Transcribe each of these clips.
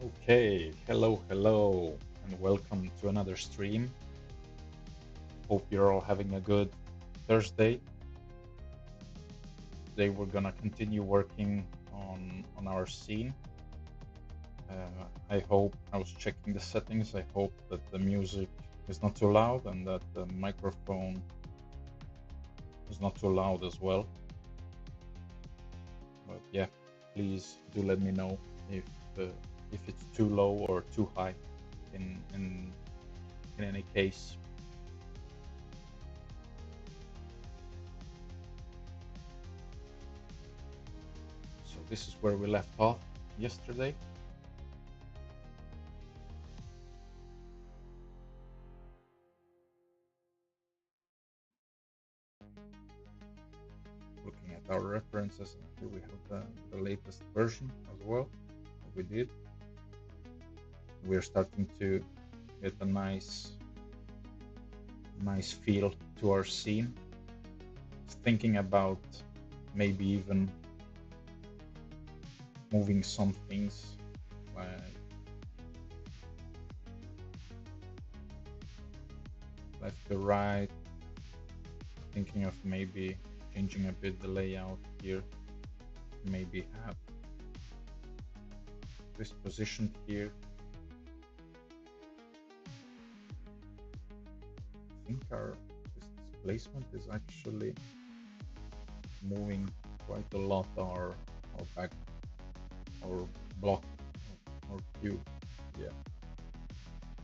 Okay, hello, and welcome to another stream. Hope you're all having a good Thursday. Today we're gonna continue working on our scene. I hope I was checking the settings. I hope that the music is not too loud and that the microphone is not too loud as well. But yeah, please do let me know if uh, if it's too low or too high. In any case. So this is where we left off yesterday. Looking at our references, and here we have the latest version as well. We did. We're starting to get a nice feel to our scene. Thinking about maybe even moving some things like left to right. Thinking of maybe changing a bit the layout here. Maybe have this positioned here. I think this displacement is actually moving quite a lot our back or block or cube. Yeah,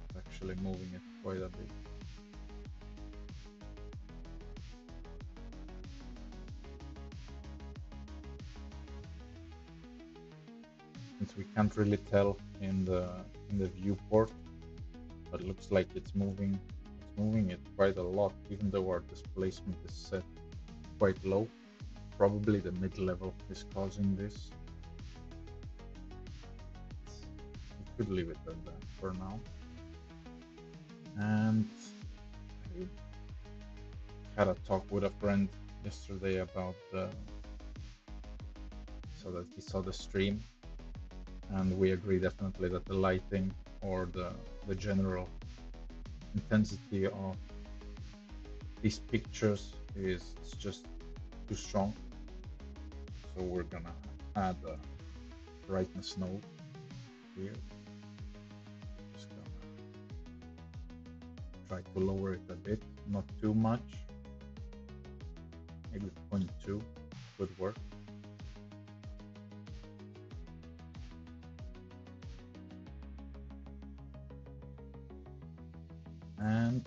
it's actually moving it quite a bit. Since we can't really tell in the viewport, but it looks like it's moving it quite a lot, even though our displacement is set quite low. Probably the mid-level is causing this. We could leave it at that for now. And I had a talk with a friend yesterday about so that he saw the stream, and we agree definitely that the lighting or the general intensity of these pictures is just too strong. So we're gonna add a brightness node here. Just gonna try to lower it a bit, not too much. Maybe 0.2 would work. And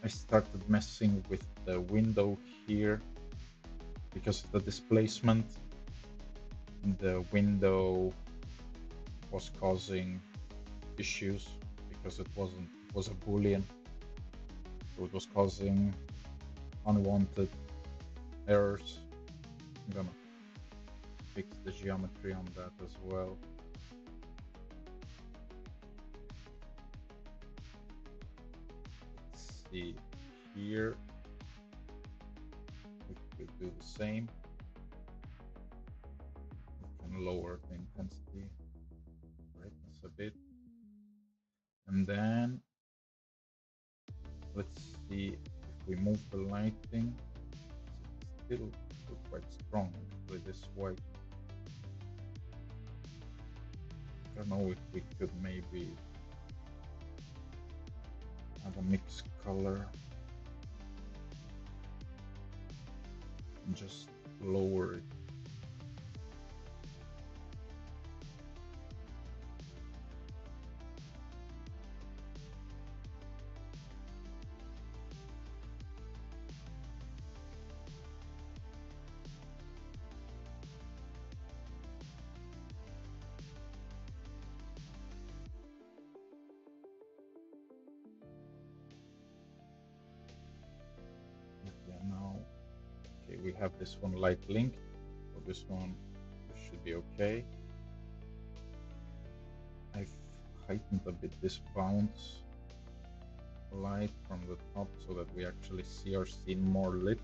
I started messing with the window here because of the displacement. The window was causing issues because it was a boolean, so it was causing unwanted errors. I'm gonna fix the geometry on that as well. Let's see here. We could do the same. We can lower the intensity brightness a bit. And then let's see if we move the lighting. It's still quite strong with this white. I don't know if we could maybe have a mixed color and just lower it. Yeah, now, okay, we have this one light linked, so this should be okay. I've heightened a bit this bounce light from the top so that we actually see our scene more lit.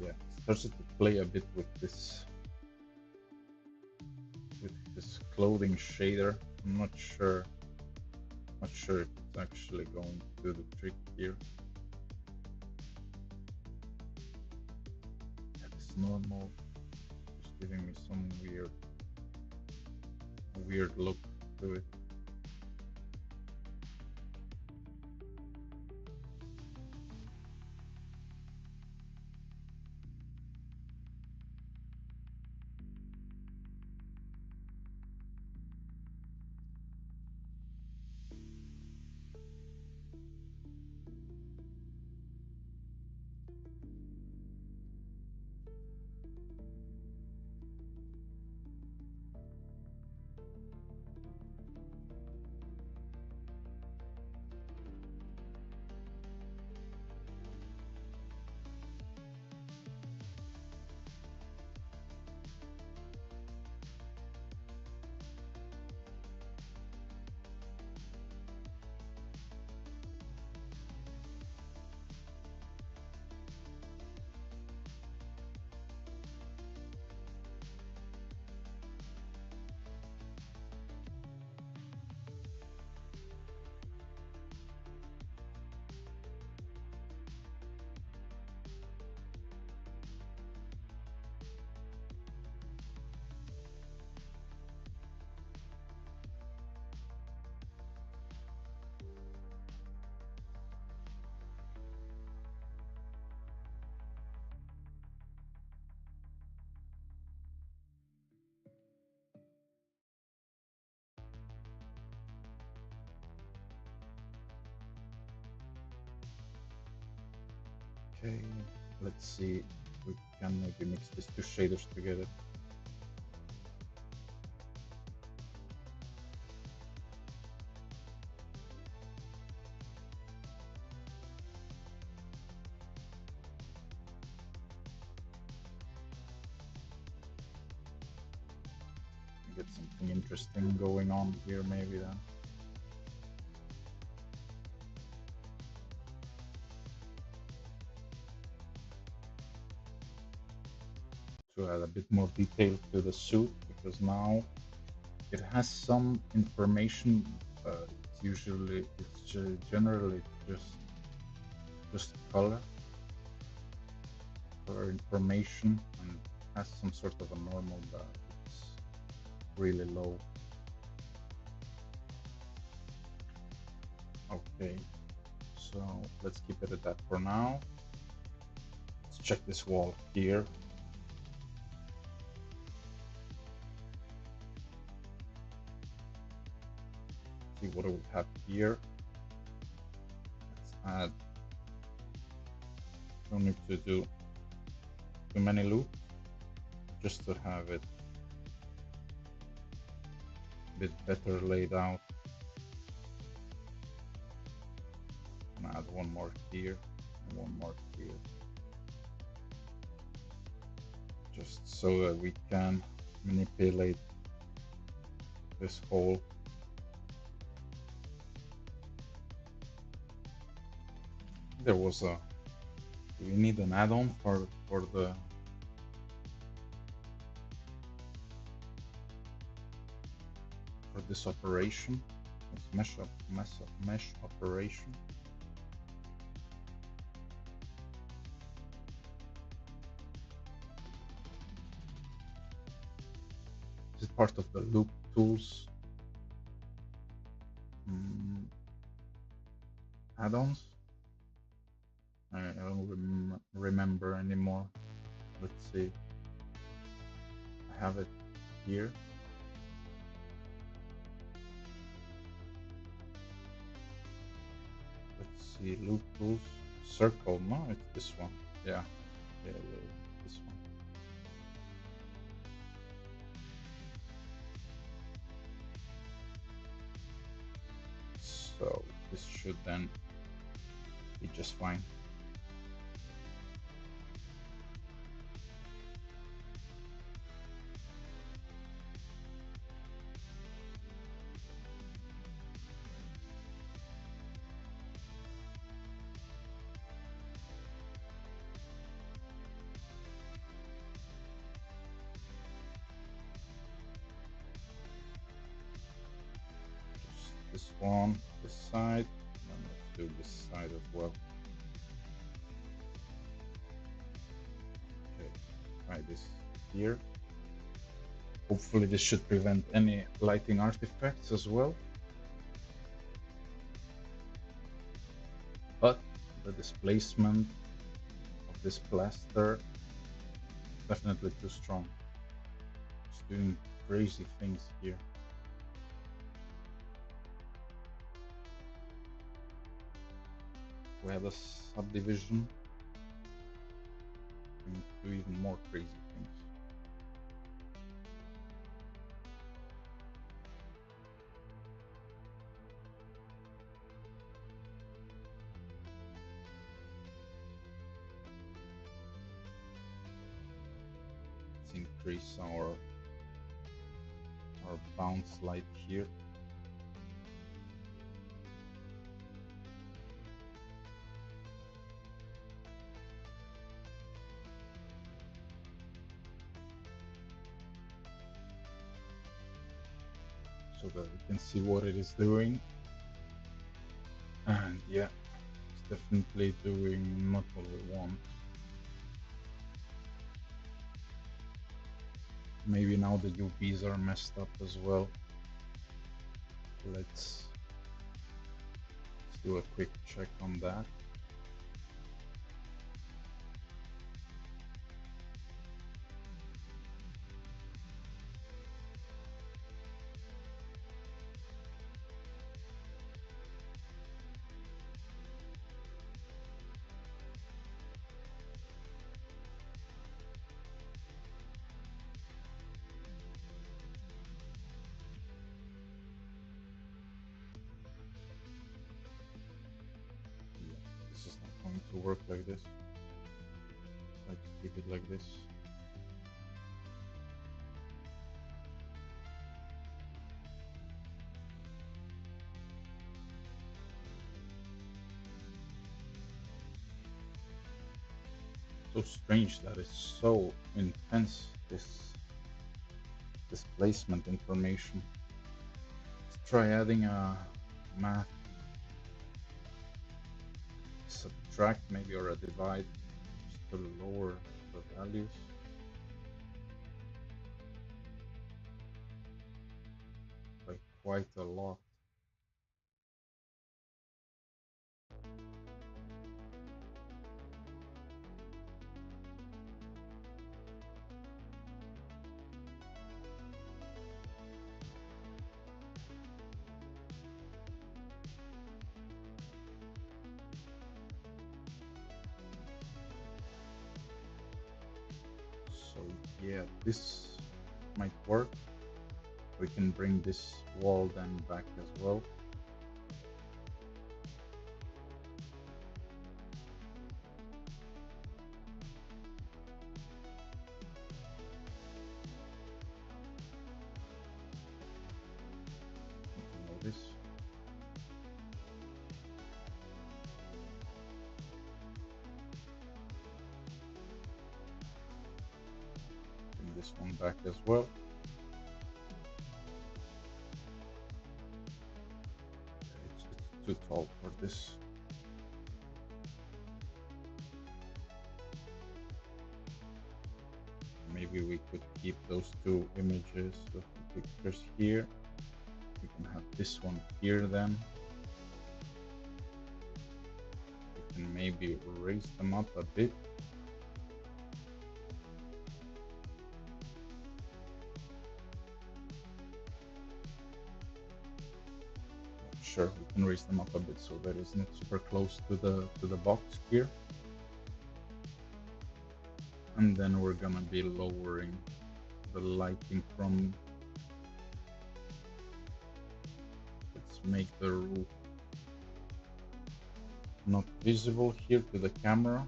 Yeah, started to play a bit with this clothing shader. I'm not sure if it's actually going to do the trick here. Yeah, this normal just giving me some weird look to it. Okay, let's see if we can maybe mix these two shaders together. Get something interesting going on here maybe then. To add a bit more detail to the suit, because now it has some information, but it's generally just color information, and has some sort of a normal, but it's really low. Okay, so let's keep it at that for now. Let's check this wall here. See what do we have here. Let's add. Don't need to do too many loops, just to have it a bit better laid out. And add one more here and one more here, just so that we can manipulate this hole. There was a. Do we need an add-on for this operation? It's mesh operation. Is it part of the loop tools add-ons? I don't remember anymore. Let's see. I have it here. Let's see, loop tools, circle. No, it's this one. Yeah, this one. So this should then be just fine. on this side, and let's do this side as well. Okay, try this here. Hopefully this should prevent any lighting artifacts as well. But the displacement of this plaster definitely too strong. It's doing crazy things here. We have a subdivision and do even more crazy things. Let's increase our bounce light here. So that we can see what it is doing. And yeah, it's definitely doing not what we want. Maybe now the UVs are messed up as well. Let's do a quick check on that. This is not going to work like this. Try to keep it like this. So strange that it's so intense, this displacement information. Let's try adding a math subtract maybe, or a divide, just to lower the values. By quite a lot. So yeah, this might work. We can bring this wall then back as well. This. Bring this one back as well. It's too tall for this. Maybe we could keep those two images of the pictures here. We can have this one here then. We can maybe raise them up a bit. Sure, we can raise them up a bit so that it's not super close to the box here. And then we're gonna be lowering the lighting from. Let's make the roof not visible here to the camera.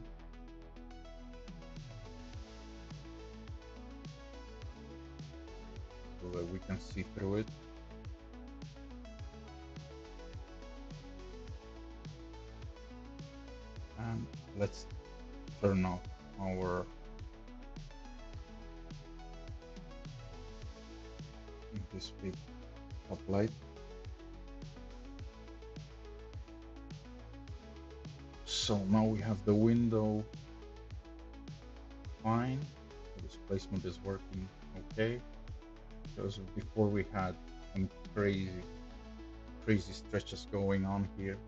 So that we can see through it. And let's turn off our this big top light. So now we have the window fine. The displacement is working okay. Because before we had some crazy stretches going on here.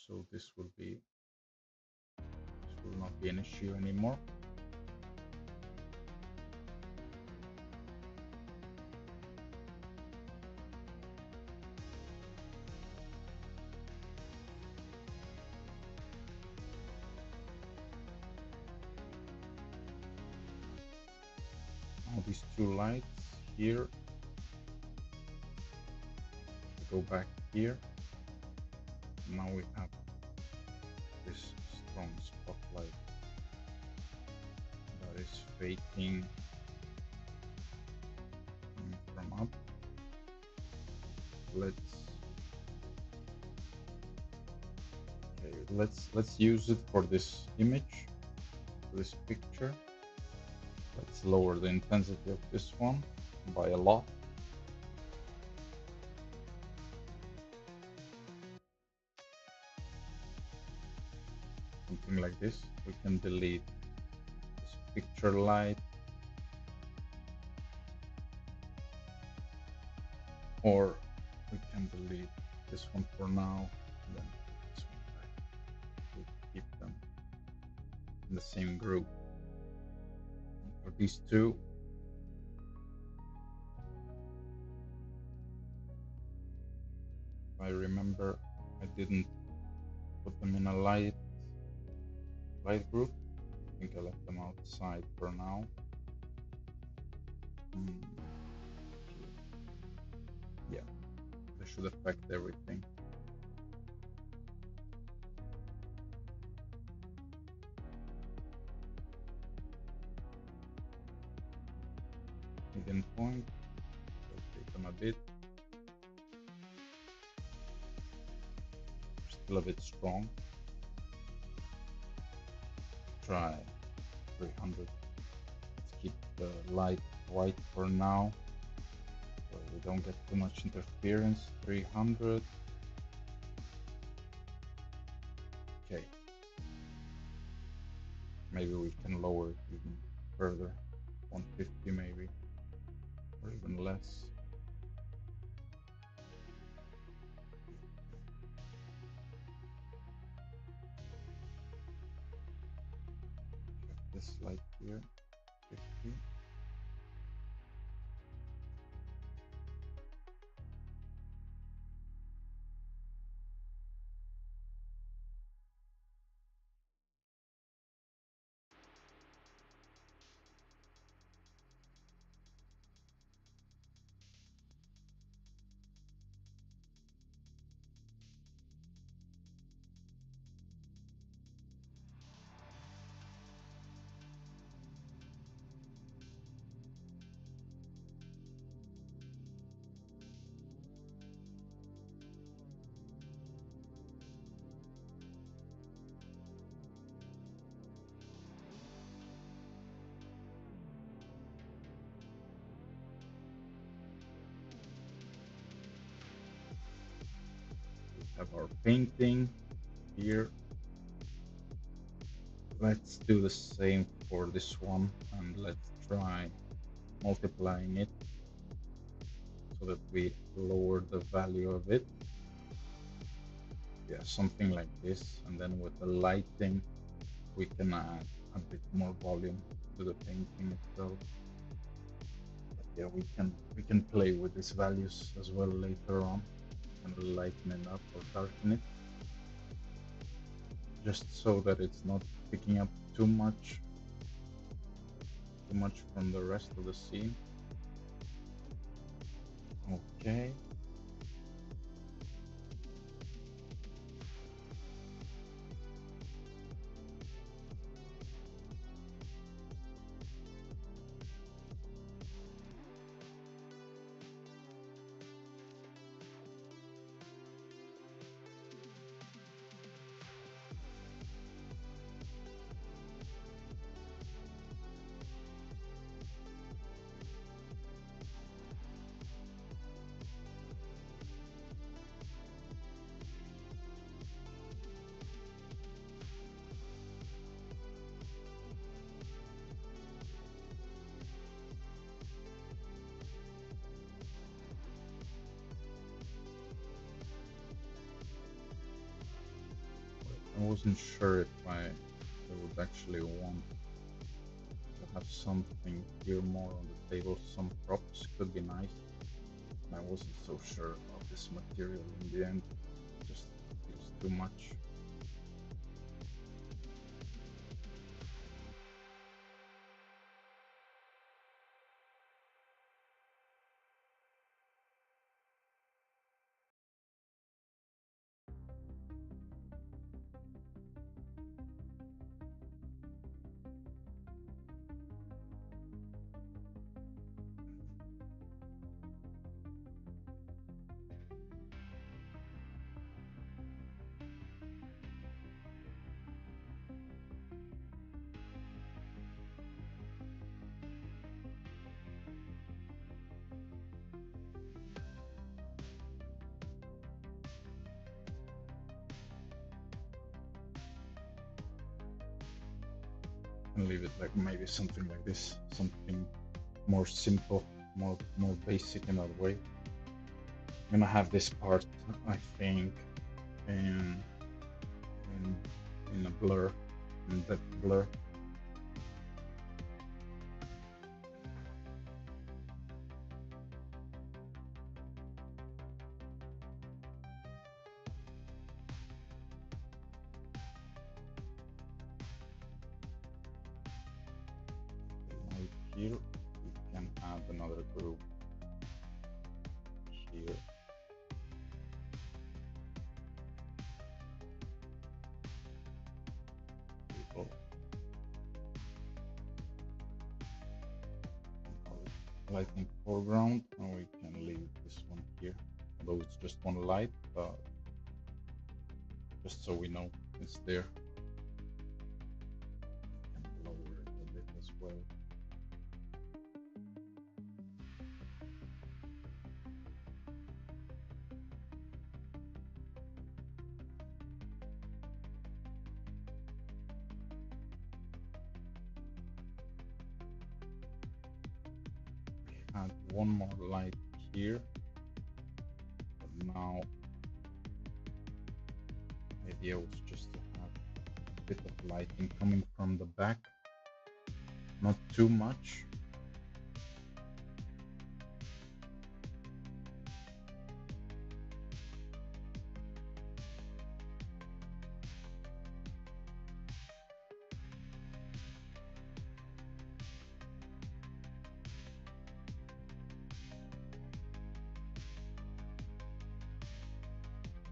So this will not be an issue anymore. Now these two lights here, go back here. Now we have this strong spotlight that is faking from up. Let's use it for this image, for this picture. Let's lower the intensity of this one by a lot. Something like this. We can delete this picture light, or we can delete this one for now, and then this one back. We'll keep them in the same group. And for these two, if I remember, I didn't put them in a light group. I think I left them outside for now. Yeah, they should affect everything. Median point, rotate them a bit. Still a bit strong. Try 300. Let's keep the light white for now, so we don't get too much interference. 300. Okay. Maybe we can lower it even further. 150 maybe, or even less. Check this light here. 50. Have our painting here. Let's do the same for this one, and let's try multiplying it so that we lower the value of it. Yeah, something like this, and then with the lighting we can add a bit more volume to the painting itself. But yeah, we can play with these values as well later on and lighten it up or darken it, just so that it's not picking up too much from the rest of the scene. Okay. wasn't sure if I would actually want to have something here more on the table. Some props could be nice. I wasn't so sure about this material in the end. It just feels too much. And leave it like maybe something like this, something more simple, more basic in that way. I'm gonna have this part, I think, in a blur, in depth blur. Right here, we can add another group here. Call it lighting foreground, and we can leave this one here, although it's just one light, but just so we know it's there. And lower it a bit as well. Add one more light here, but now the idea was just to have a bit of lighting coming from the back, not too much.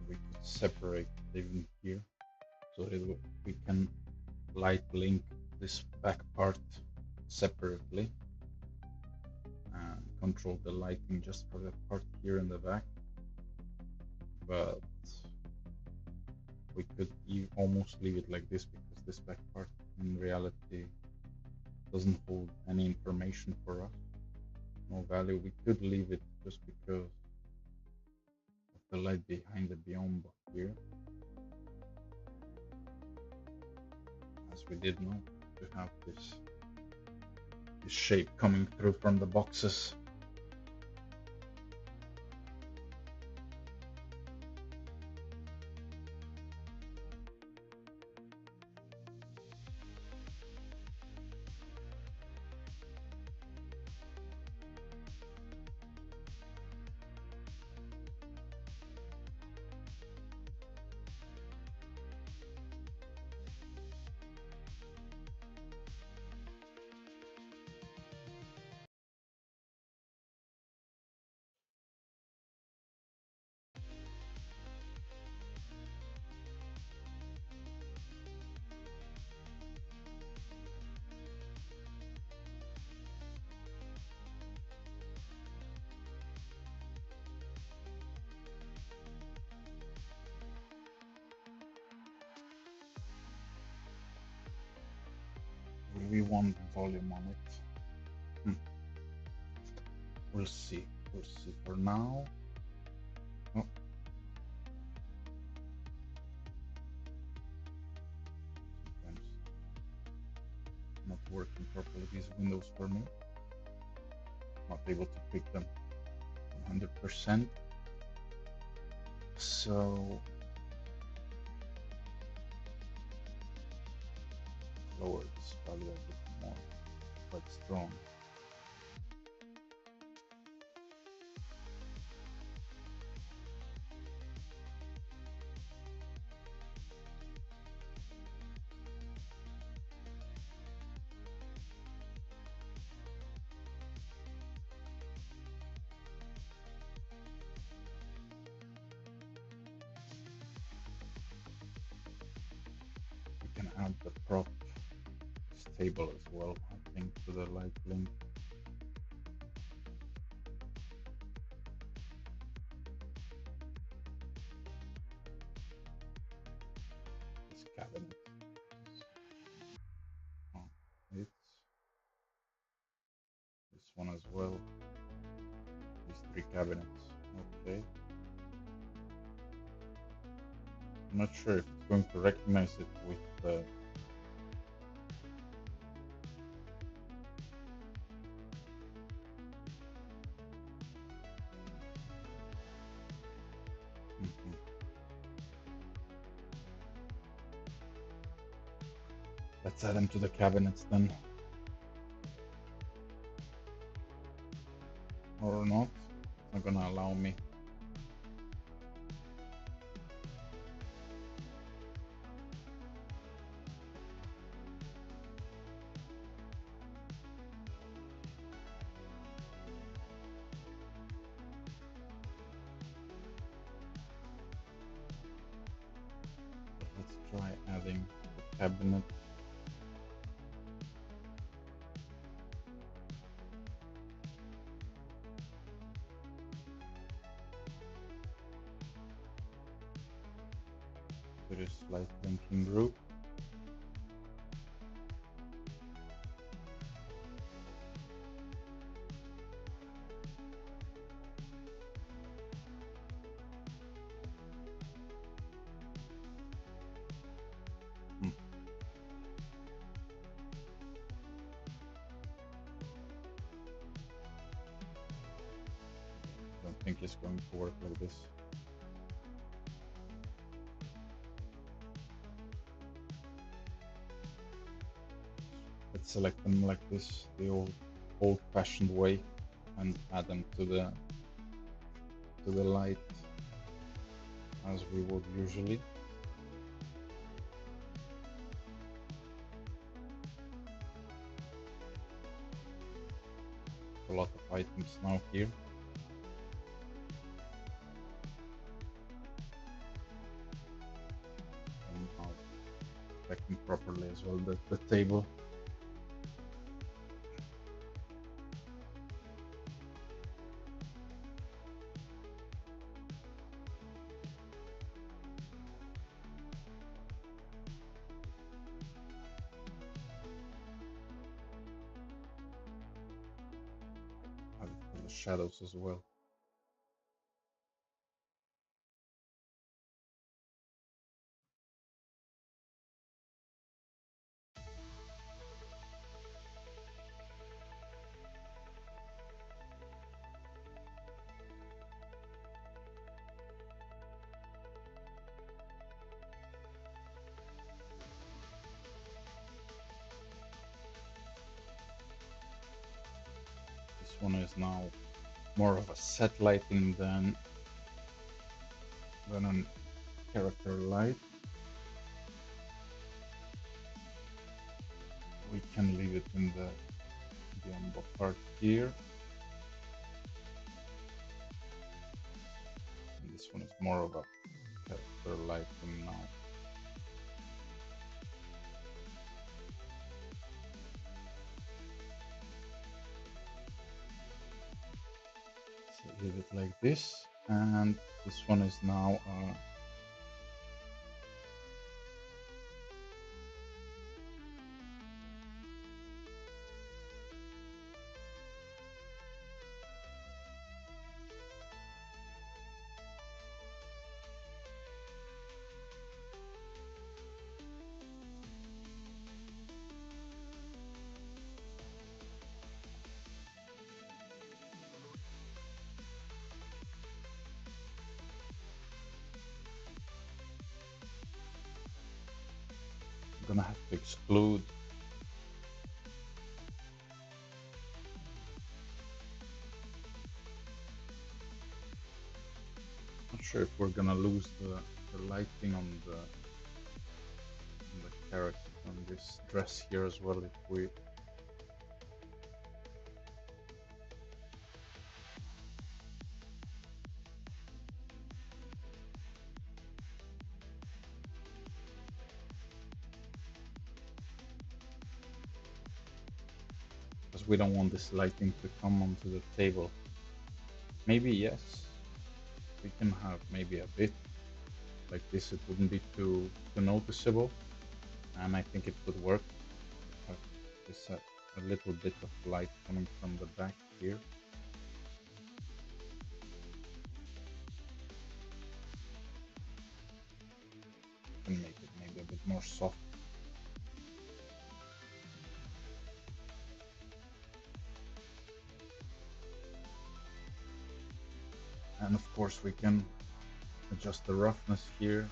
We could separate even here, so we can light link this back part separately and control the lighting just for the part here in the back. But we could almost leave it like this, because this back part in reality doesn't hold any information for us, no value. We could leave it just because of the light behind the biome here, as we did know, to have this shape coming through from the boxes. We want volume on it. We'll see. We'll see. For now, oh. Sometimes not working properly these windows for me. Not able to pick them 100%. So I'm lower this value a bit more, quite strong. We can add the prop table as well, I think, to the light link. This cabinet. Oh, it's this one as well. These 3 cabinets. Okay. I'm not sure if it's going to recognize it with the Let's add them to the cabinets then. Or not. It's not gonna allow me. But let's try adding the cabinet. There is light linking group. I don't think it's going to work like this. Let's select them like this, the old-fashioned way, and add them to the light as we would usually. A lot of items now here. And now checking properly as well the table. Add it for the shadows as well. This one is now more of a set lighting than a character light. We can leave it in the umbo part here. And this one is more of a character lighting now. So leave it like this, and this one is now I'm gonna have to exclude sure if we're gonna lose the lighting on the character on this dress here as well if we because we don't want this lighting to come onto the table. Maybe yes, we can have maybe a bit like this. It wouldn't be too noticeable, and I think it would work. Have this a little bit of light coming from the back here. And make it maybe a bit more soft. And of course we can adjust the roughness here.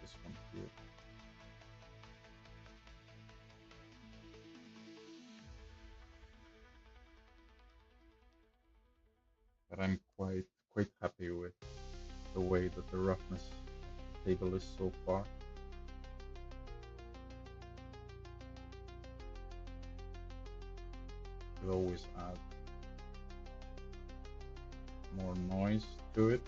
This one here. But I'm quite happy with the way that the roughness table is so far. Could always add more noise to it.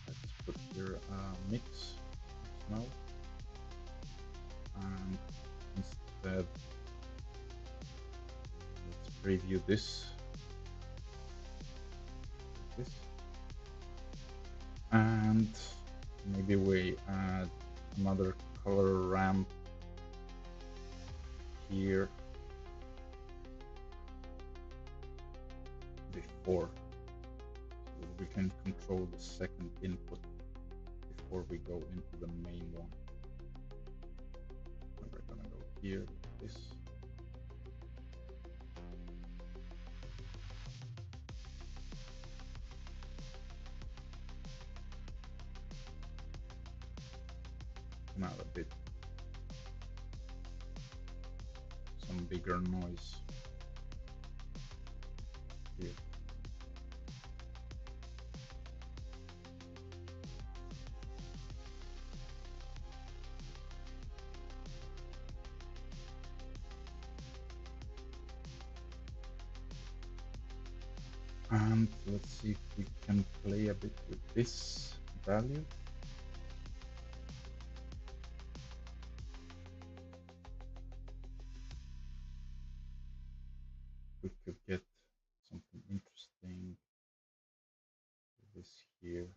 Let's put here a mix snow, and instead let's preview this like this, and maybe we add another color ramp here before, so that we can control the second input before we go into the main one. And we're gonna go here like this. And add a bit, some bigger noise here. And let's see if we can play a bit with this value. We could get something interesting with this here.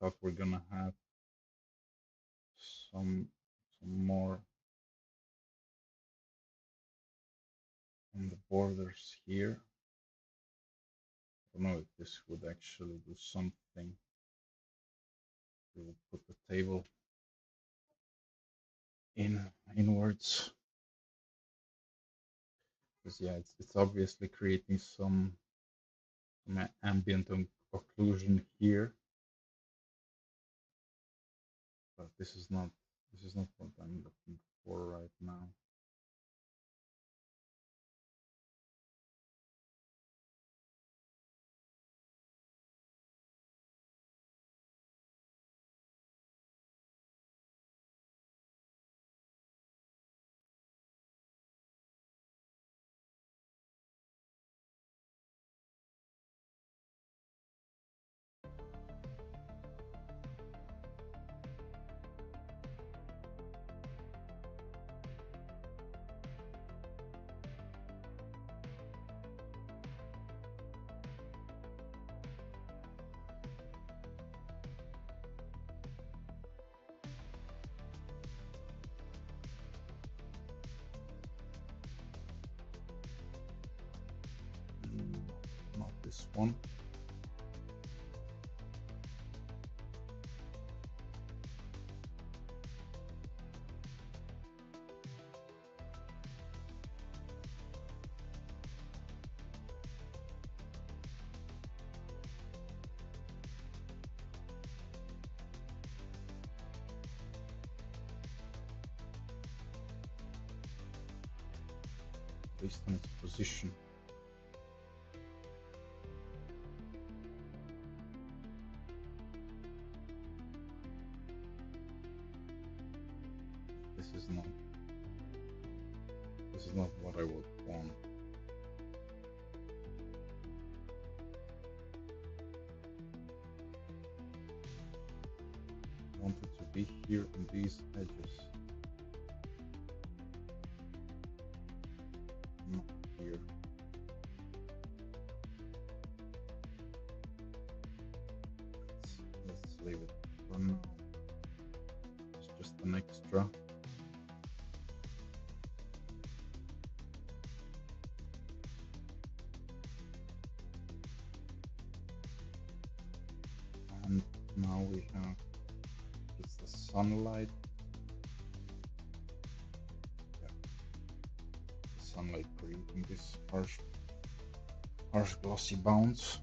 I thought we're gonna have some more on the borders here. I don't know if this would actually do something. We will put the table inwards, because yeah, it's obviously creating some ambient occlusion here, but this is not what I'm looking for right now. this one. Based on its position. This is not what I would want. I want it to be here in these edges. Not here. Let's leave it for now. It's just an extra. And now we have it's the sunlight. Yeah. The sunlight creating this harsh glossy bounce.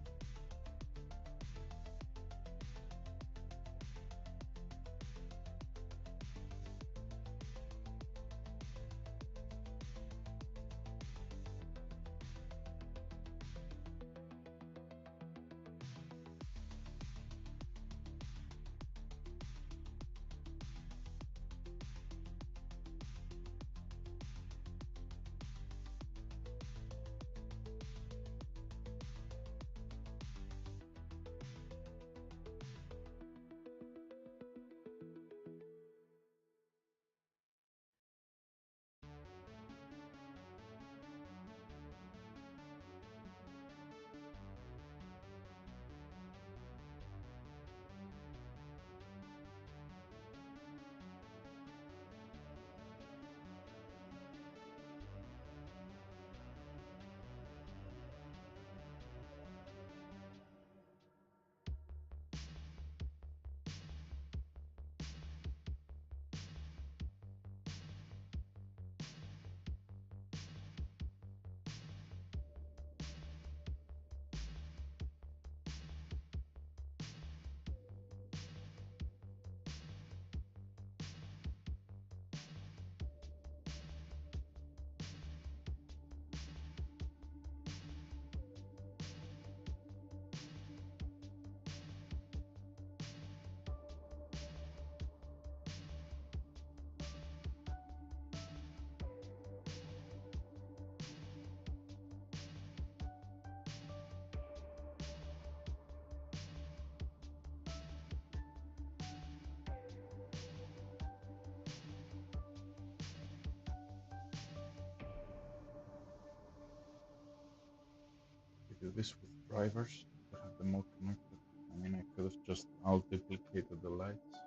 Do this with drivers to have them all connected. I mean, I could have just duplicated the lights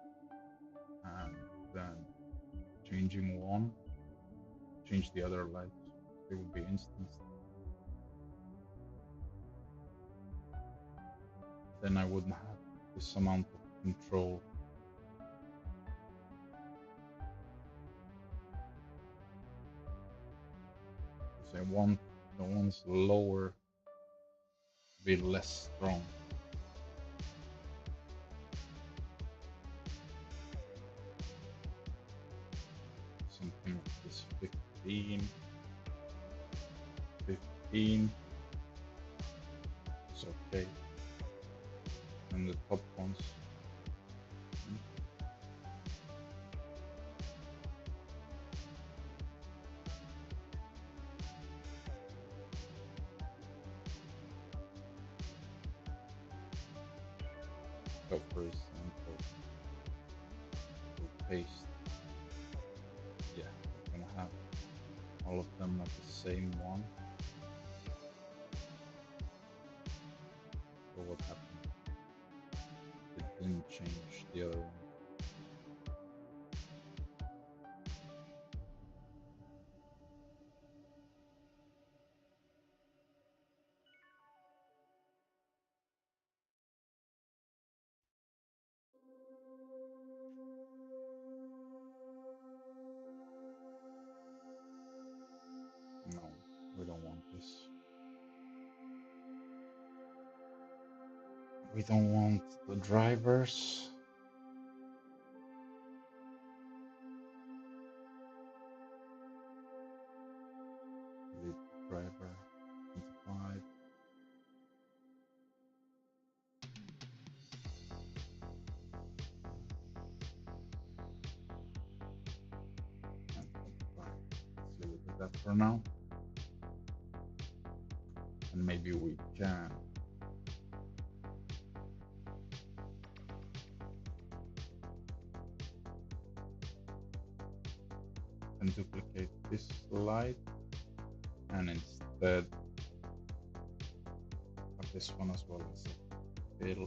and then changing one, change the other lights. They would be instanced. Then I wouldn't have this amount of control. Because I want the ones lower to be less strong. Something like this 15. It's okay. And the top ones. So for example, we'll paste. Yeah, we're gonna have all of them at the same one. So what happened? It didn't change the other one. No, we don't want this. We don't want the drivers. Lead driver 25. And 25. Let's leave it at that for now. And maybe we can duplicate this slide and instead of this one as well as a fill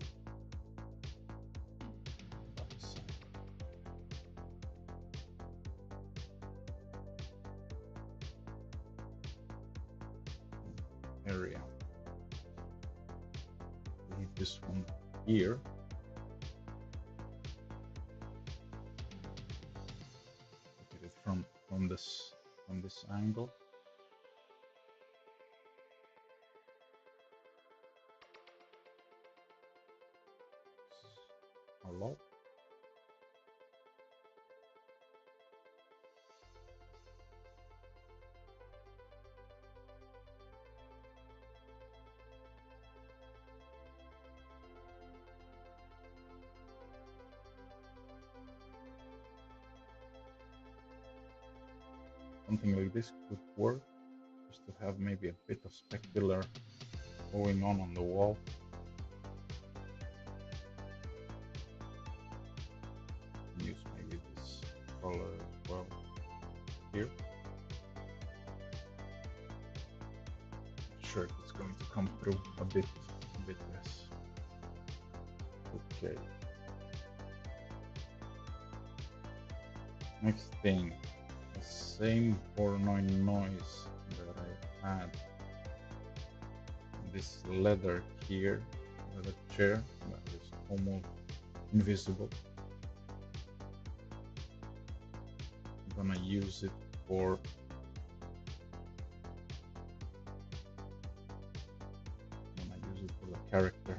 area. Leave this one here. Look at it from this angle. A lot. Something like this could work, just to have maybe a bit of specular going on the wall. Use maybe this color as well here. Not sure if it's going to come through a bit less. Okay. Next thing, the same 409 noise that I had. This leather here, leather chair that is almost invisible. I'm gonna use it for the character.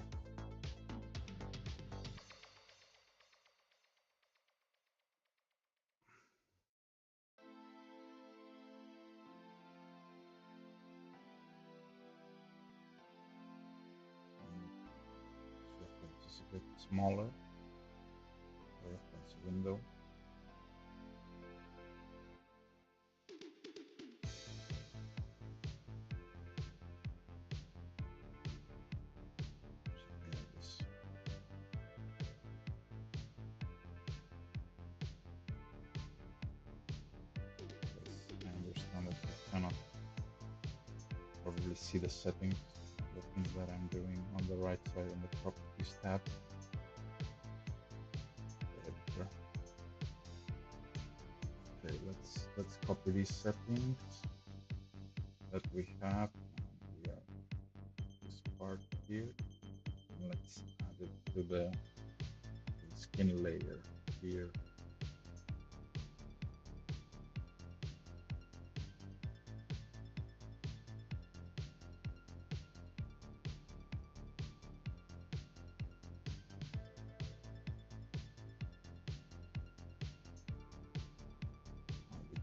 This is a bit smaller. Reference window. Probably see the settings, the things that I'm doing on the right side in the properties tab. Okay, let's copy these settings that we have. We have this part here. And let's add it to the skin layer here.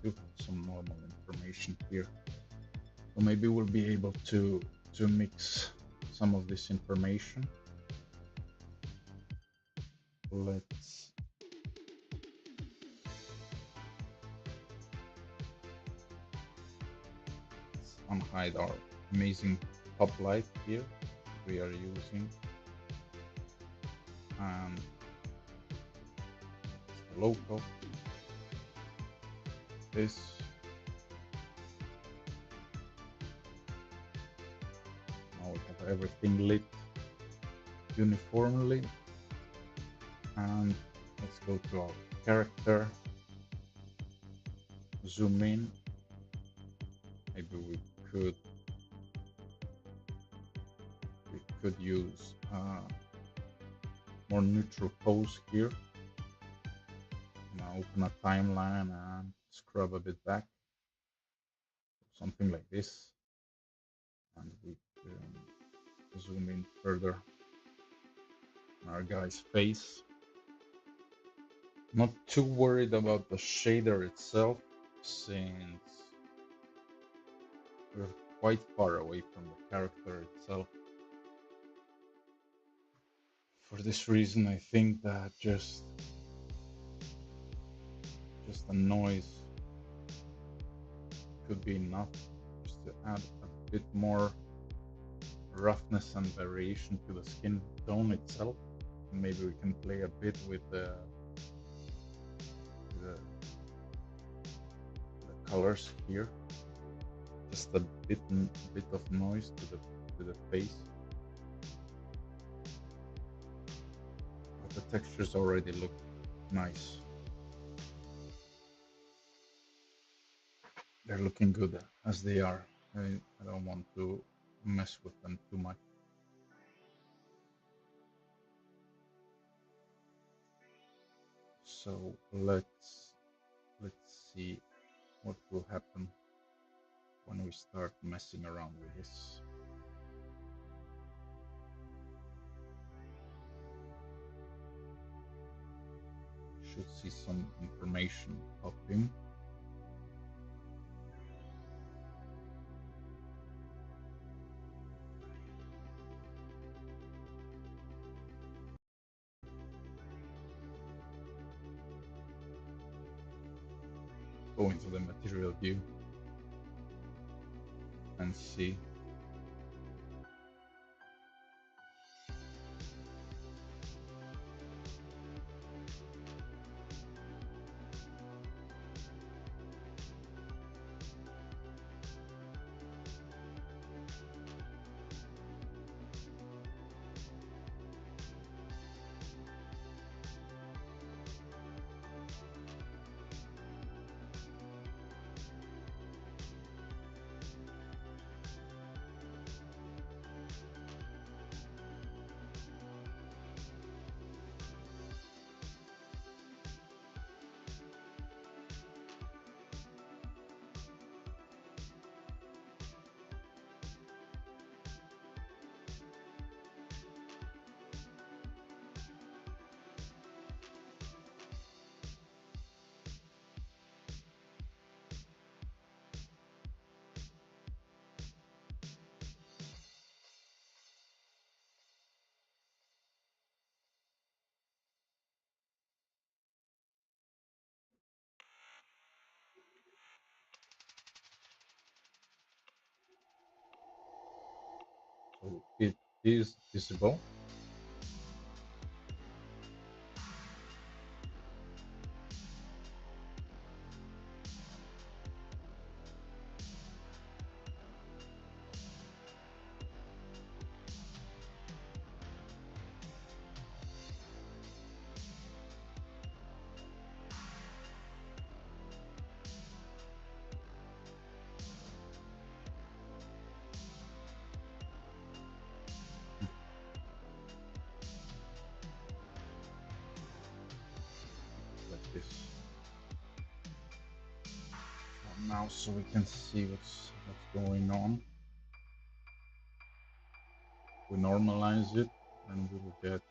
We do have some normal information here, so maybe we'll be able to mix some of this information. Let's unhide our amazing top light here we are using, and local this. Now we have everything lit uniformly, and let's go to our character, zoom in. Maybe we could use more neutral pose here. Now open a timeline and scrub a bit back. something like this, and we can zoom in further on our guy's face. Not too worried about the shader itself, since we're quite far away from the character itself. For this reason, I think that just a noise could be enough, just to add a bit more roughness and variation to the skin tone itself. Maybe we can play a bit with the colors here, just a bit of noise to the face. But the textures already look nice. They're looking good as they are. I don't want to mess with them too much. So let's see what will happen when we start messing around with this. Should see some information popping. Go into the material view and see. So it is visible. Like this. Now, so we can see what's going on. We normalize it, and we will get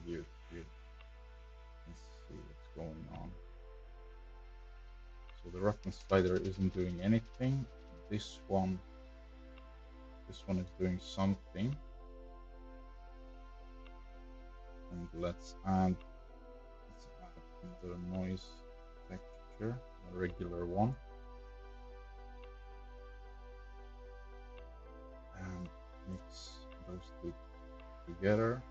you can see what's going on. So the roughness slider isn't doing anything. This one is doing something. And let's add the noise texture, a regular one, and mix those two together.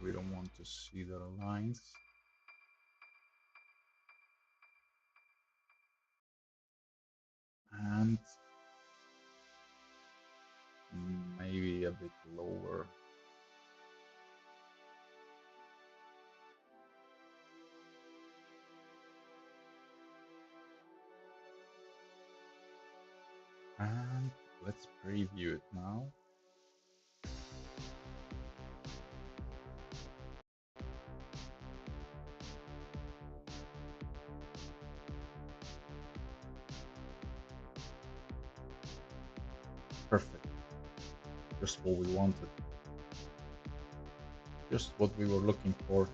We don't want to see the lines. And maybe a bit lower. And let's preview it now. Perfect. Just what we wanted. Just what we were looking for.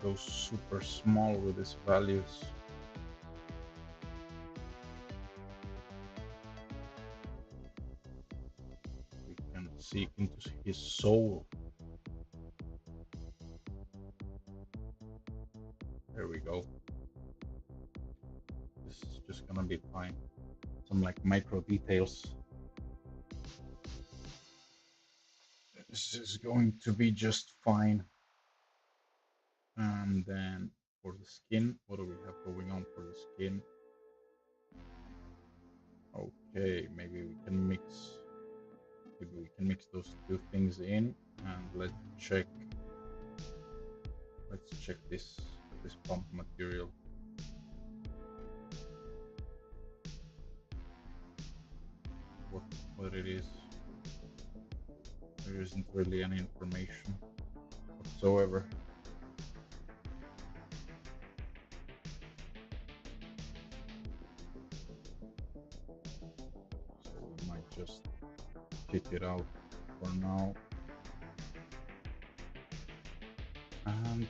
Go super small with these values. We can see into his soul. There we go. This is just gonna be fine. Some like micro details. This is going to be just fine. And then for the skin, what do we have going on for the skin? Okay, maybe we can mix those two things in, and let's check this pump material. What it is. There isn't really any information whatsoever. So we might just kick it out for now. And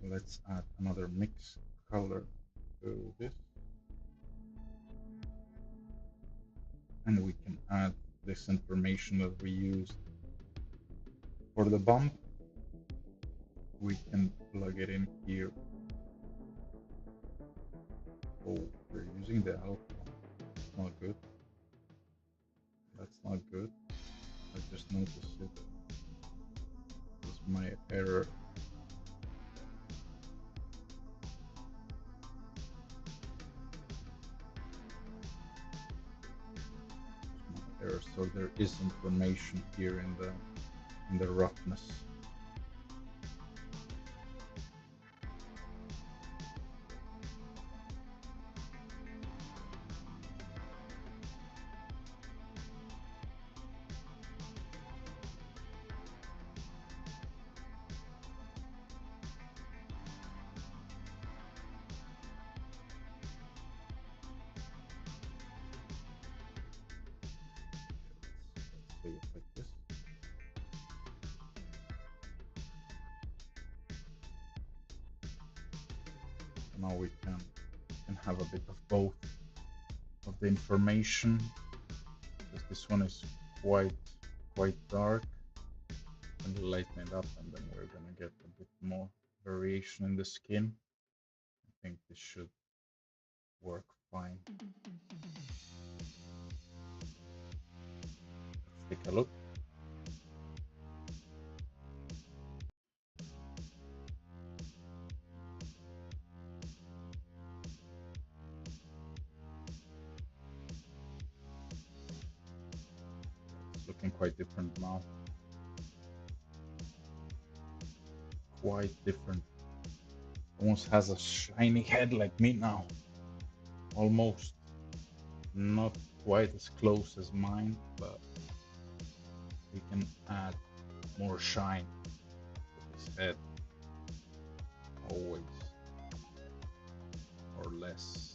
let's add another mix color to this. And we can add this information that we used for the bump. We can plug it in here. Oh, we're using the alpha. That's not good. That's not good. I just noticed it. That's my error. So there is information here in the roughness. Let's see it like this. Now we can have a bit of both of the information, because this one is quite dark, and lighten it up, and then we're gonna get a bit more variation in the skin. I think this should work fine. Let's take a look. It's looking quite different now. Quite different. Almost has a shiny head like me now. Almost. Not quite as close as mine, but we can add more shine to his head. Always. Or less.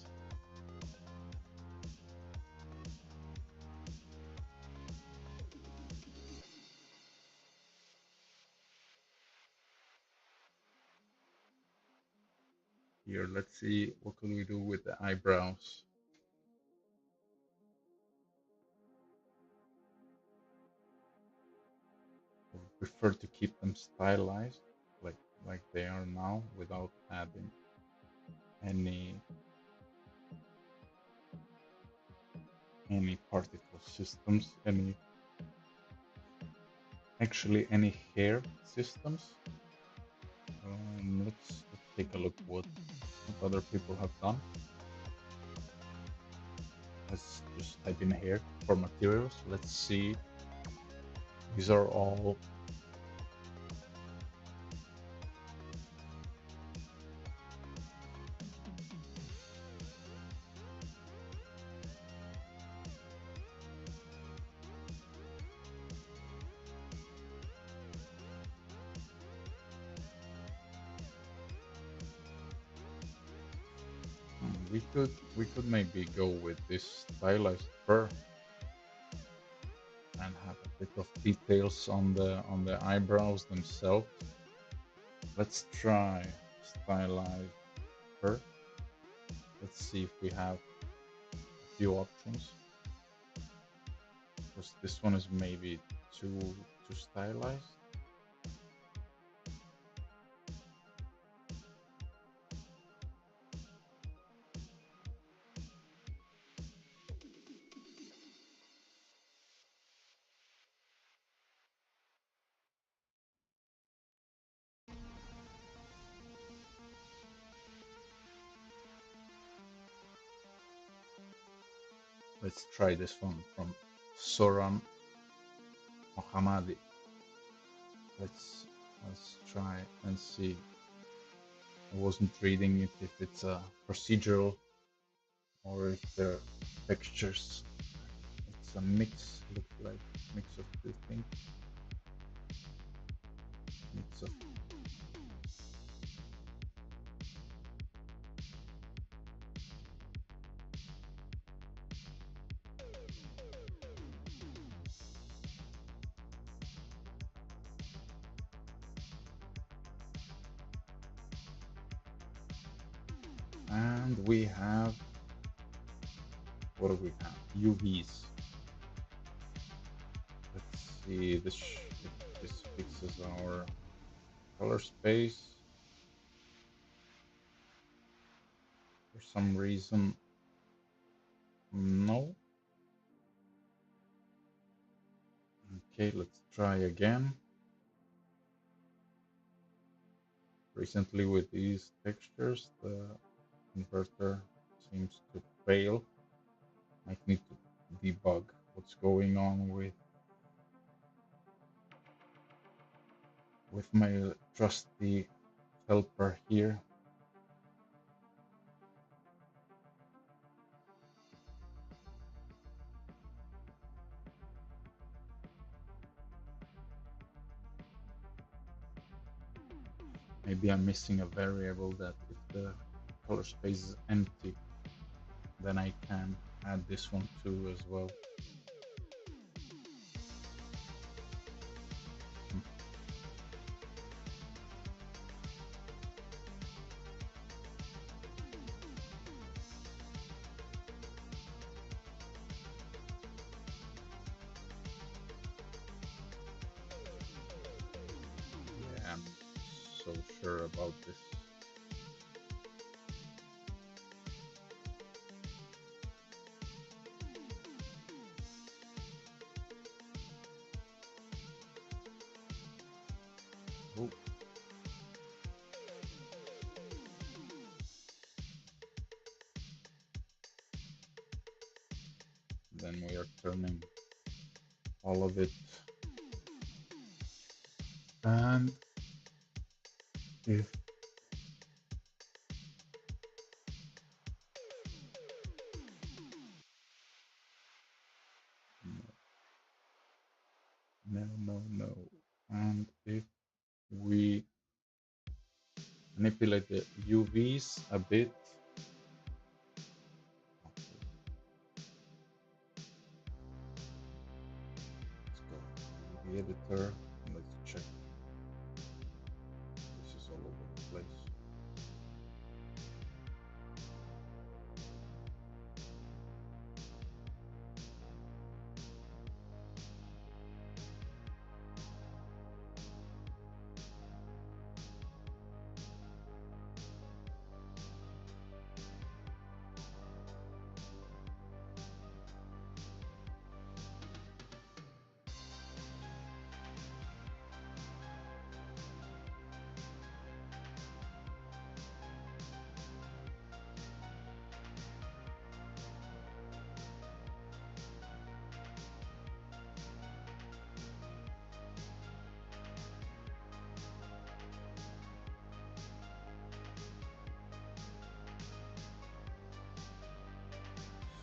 Here, let's see what can we do with the eyebrows. I prefer to keep them stylized, like they are now, without adding any particle systems, any hair systems. Let's take a look what other people have done. Let's just type in hair for materials. Let's see. These are all we could maybe go with this stylized fur and have a bit of details on the eyebrows themselves. Let's try stylized fur. Let's see if we have a few options. Because this one is maybe too stylized. Let's try this one from Soran Mohammadi. Let's try and see. I wasn't reading it if it's a procedural or if they're textures. It's a mix, looks like mix of two things. Mix of and we have, what do we have? UVs. Let's see this if this fixes our color space. For some reason, no. Okay, let's try again. Recently with these textures, the converter seems to fail. I need to debug what's going on with my trusty helper here. Maybe I'm missing a variable that if the color space is empty, then I can add this one too as well. Yeah, I'm so sure about this. Oh. Then we are turning all of it. And if no. And if we manipulate the UVs a bit, let's go to the editor and let's check. This is all over the place.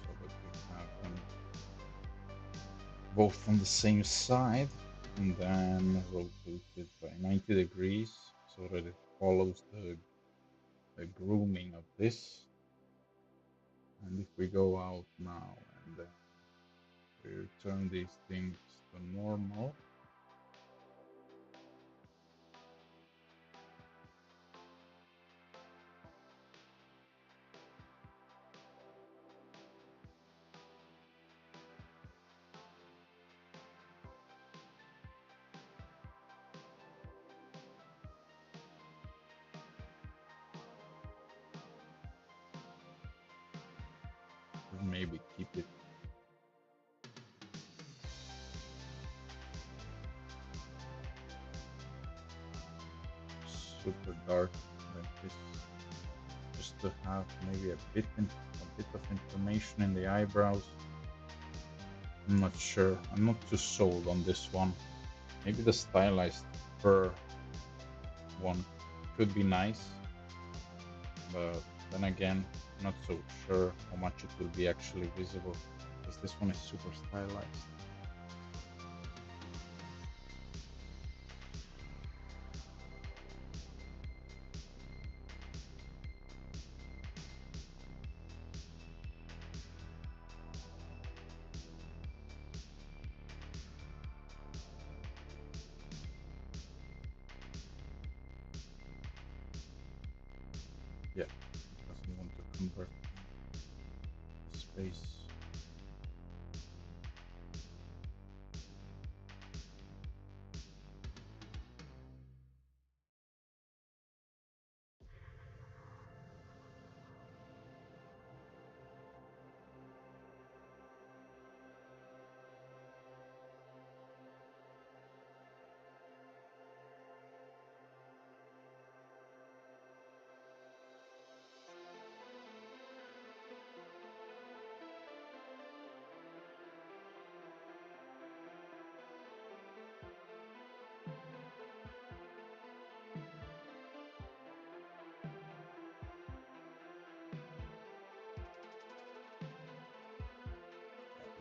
So that we have them both on the same side, and then rotate it by 90 degrees so that it follows the grooming of this. And if we go out now and then we return these things to normal, maybe keep it super dark like this, just to have maybe a bit of information in the eyebrows. I'm not sure. I'm not too sold on this one. Maybe the stylized fur one could be nice, but then again, not so sure how much it will be actually visible, because this one is super stylized. Yeah, it doesn't want to convert the space.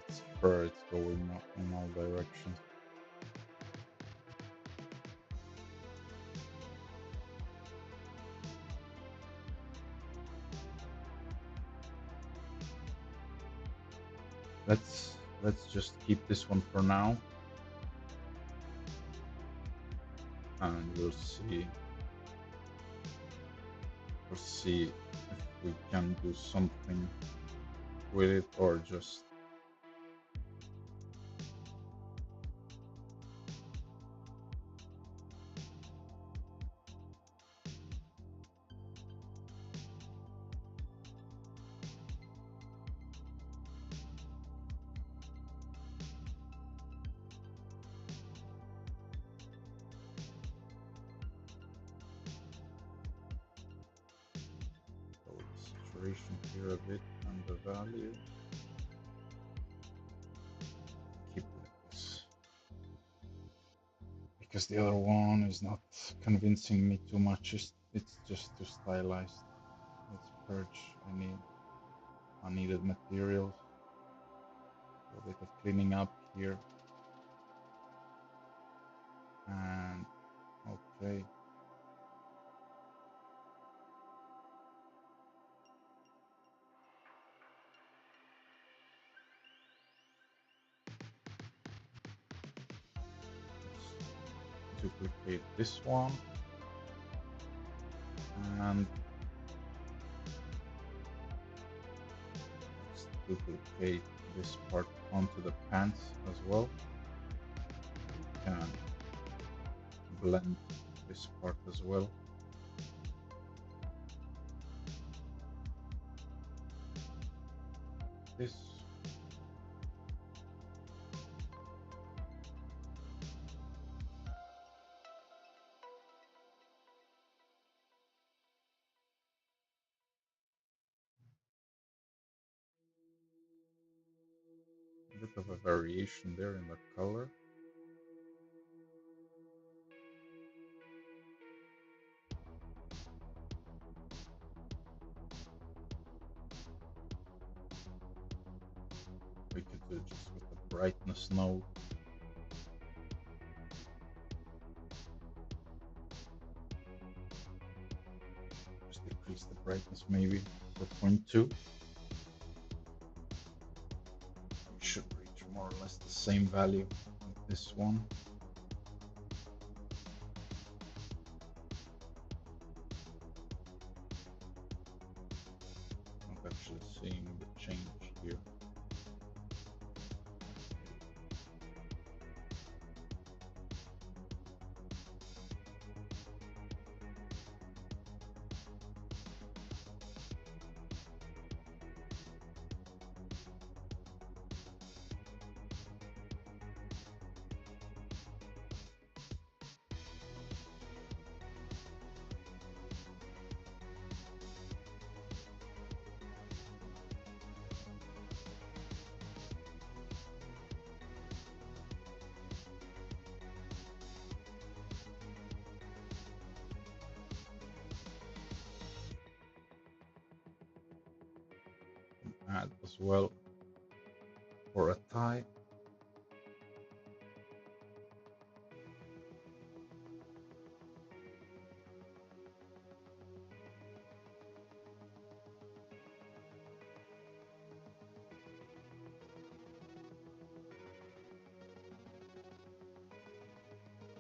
It's fur, it's going in all directions. Let's just keep this one for now, and we'll see if we can do something with it or just saturation here a bit and the value. Keep it like this. Because the other one is not convincing me too much. It's just too stylized. Let's purge any unneeded materials. A bit of cleaning up here. And okay. Let's duplicate this one. And let's duplicate this part onto the pants as well. We can blend this part as well. This. A bit of a variation there in the color. We could do just with the brightness node. Just decrease the brightness maybe for 0.2. We should reach more or less the same value with this one. Not actually seeing the change here. Add as well for a tie.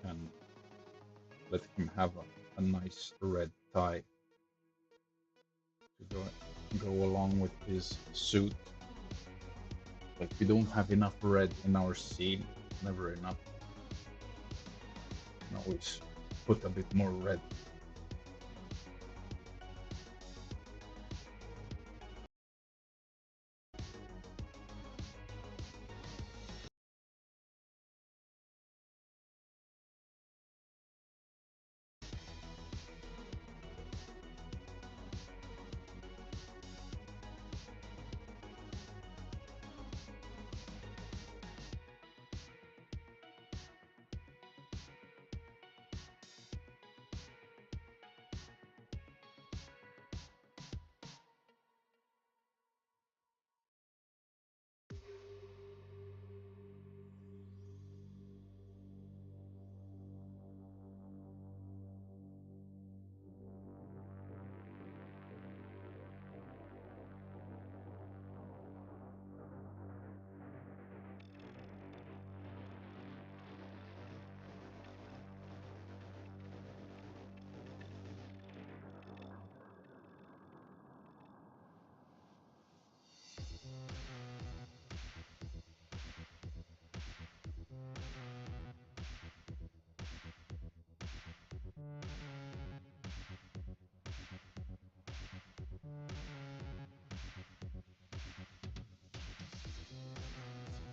And let him have a nice red tie to go along with his suit. Like, we don't have enough red in our scene, never enough. You can always put a bit more red.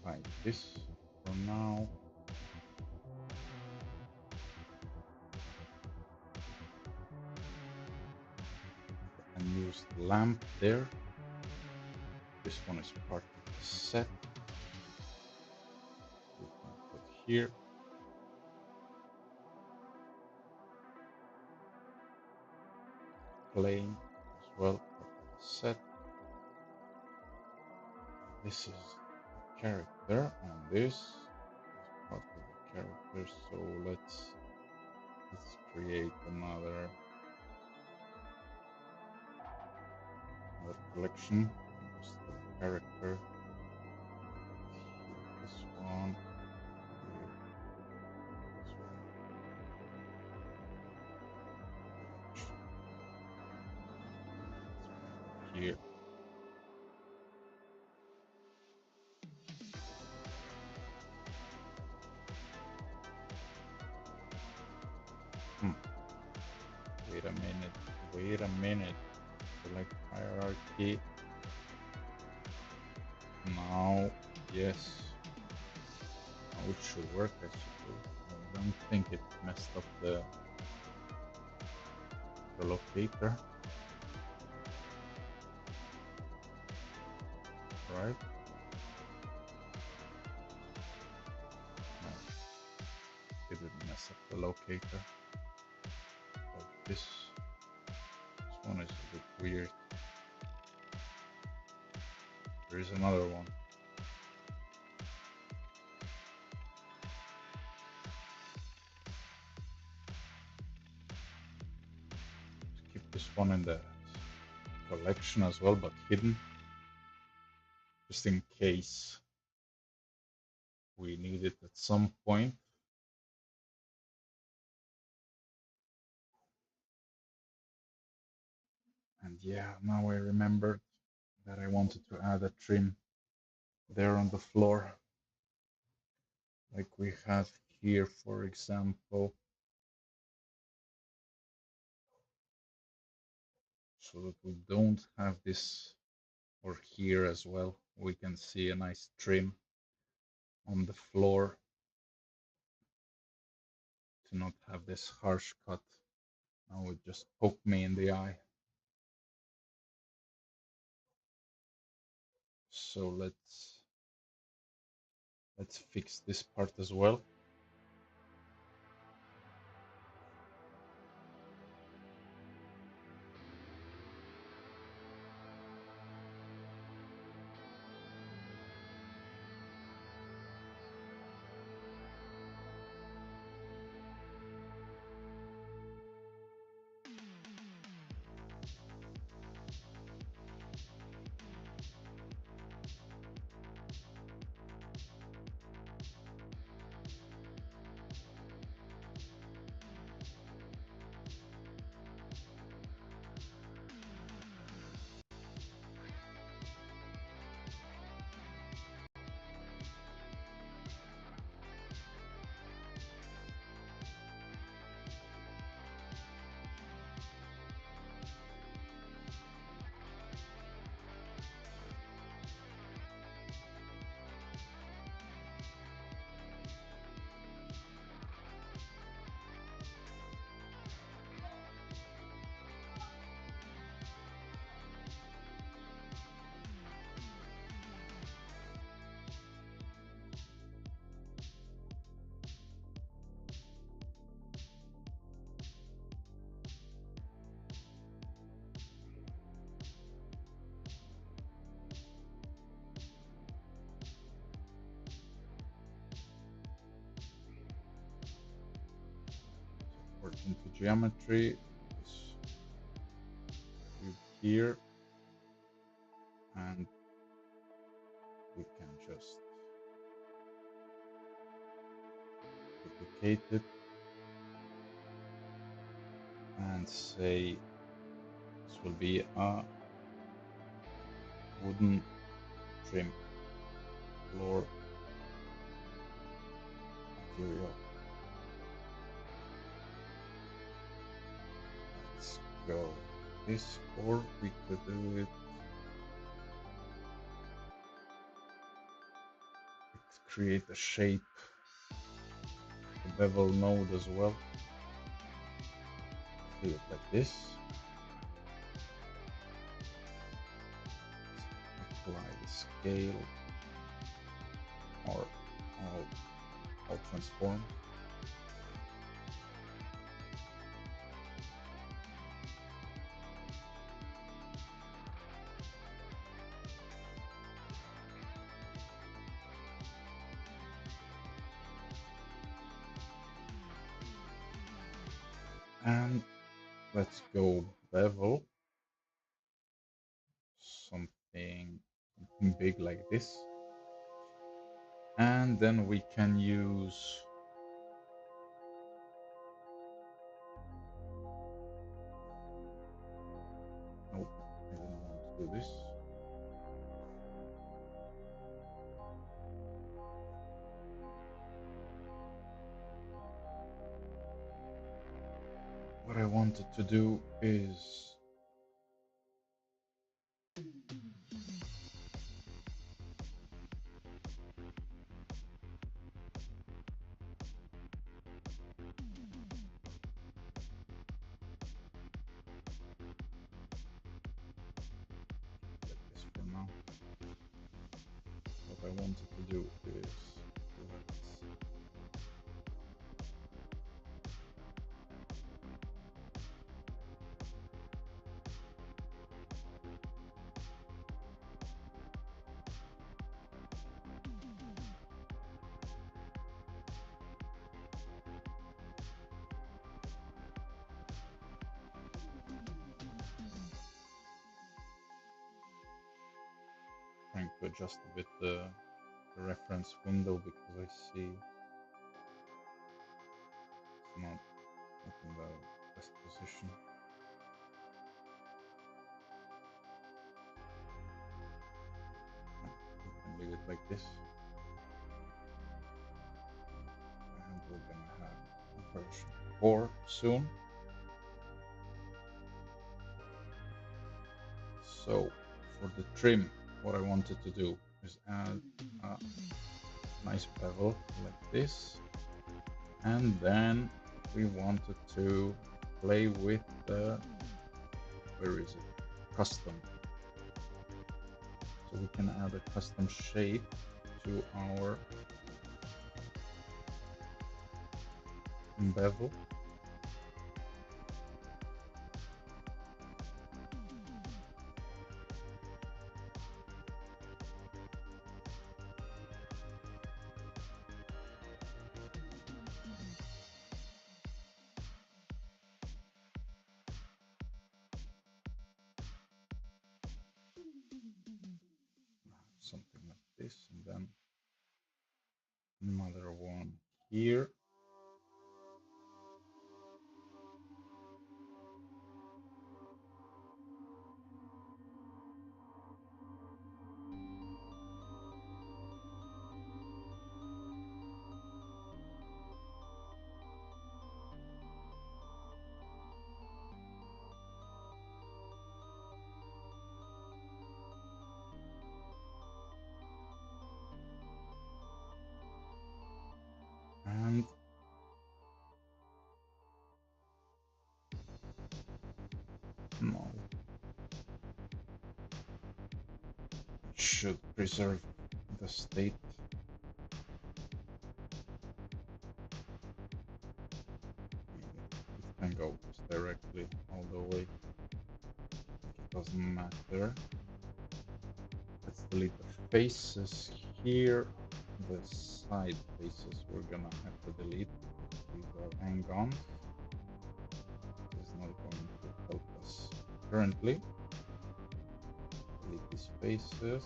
Like this for now. And use lamp there. This one is part of the set. We can put here. Plane as well, part of the set. This is the character, and this is part of the character. So let's create another collection. Just the character. Here, this one. Here, this one. Collection. Here. Wait a minute. Wait a minute. Select hierarchy. Now, yes. Now it should work, I suppose. I don't think it messed up the locator. Right? No, it didn't mess up the locator. But this one is a bit weird. There is another one. Let's keep this one in the collection as well, but hidden. Just in case we need it at some point. And yeah, now I remembered that I wanted to add a trim there on the floor, like we have here, for example, so that we don't have this, or here as well, we can see a nice trim on the floor to not have this harsh cut. Now it just poked me in the eye. So let's fix this part as well. Into geometry, this cube here, and we can just duplicate it and say this will be a wooden trim floor material. Let's go this, or we could do it. Let's create a shape, a bevel node as well. Do it like this. apply the scale or all transform. And let's go bevel something big like this. And then we can use nope, I didn't want to do this. What I wanted to do is like this for now. What I wanted to do is let's trying to adjust a bit the reference window because I see it's not in the best position. We can leave it like this. And we're gonna have version 4 soon. So for the trim, what I wanted to do is add a nice bevel like this. And then we wanted to play with the, where is it? Custom. So we can add a custom shape to our bevel. Something like this, and then another one here. And no, it should preserve the state. It can go directly all the way. It doesn't matter. Let's delete the faces here. The side faces we're gonna have to delete because these are hang-ons. This is not going to help us currently. Delete these faces.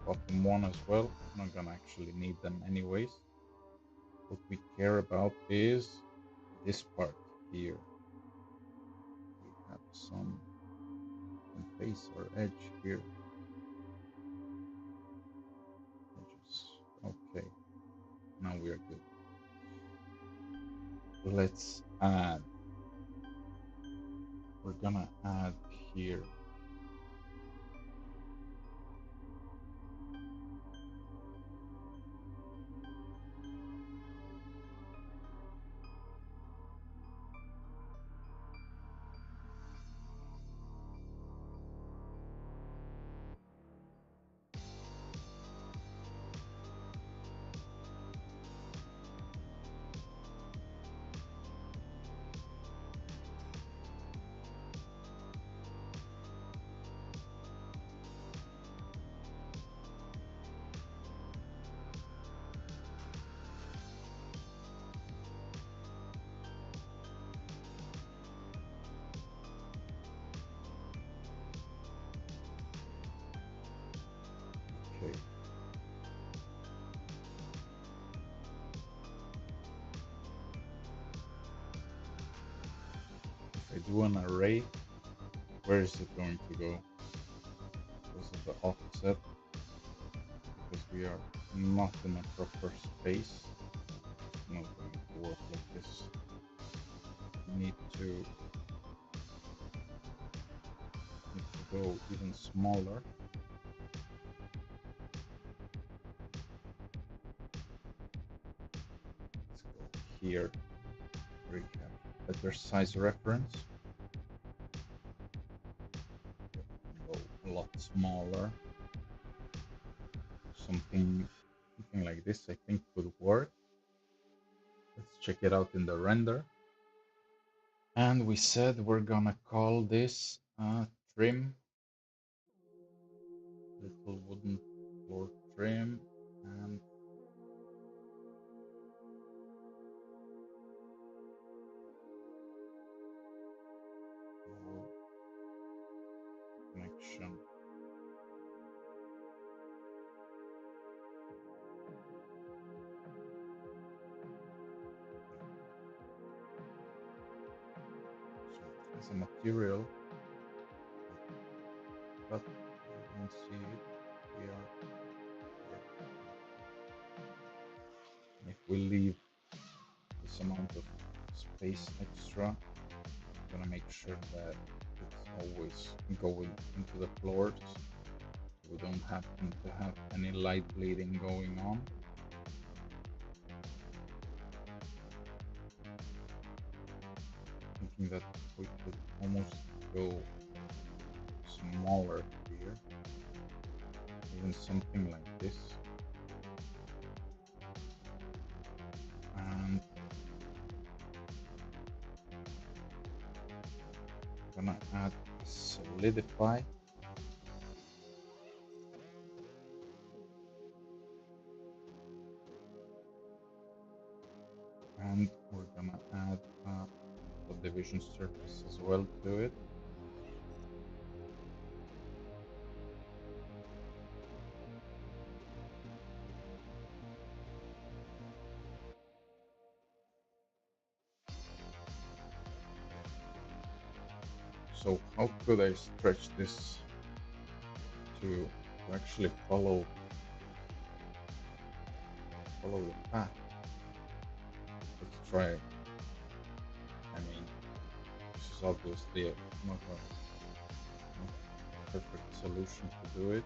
Bottom one as well. Not gonna actually need them anyways. What we care about is this part here. We have some face or edge here. Edges. Okay. Now we are good. Let's add. We're gonna add here do an array, where is it going to go? Because of the offset, because we are not in a proper space. It's not going to work like this. We need to go even smaller. Let's go here, recap, better size reference. Go a lot smaller. Something like this, I think, would work. Let's check it out in the render. And we said we're gonna call this trim, little wooden floor trim, and floor connection. So as a material, but you don't see it. We are here. And if we leave this amount of space extra, I'm gonna make sure that it's always going into the floors, so we don't happen to have any light bleeding going on. Thinking that we could almost go smaller here, even something like this, and I'm gonna add solidify, and we're gonna add a subdivision surface as well to it. So how could I stretch this to actually follow the path? Let's try it. I mean, this is obviously not a perfect solution to do it.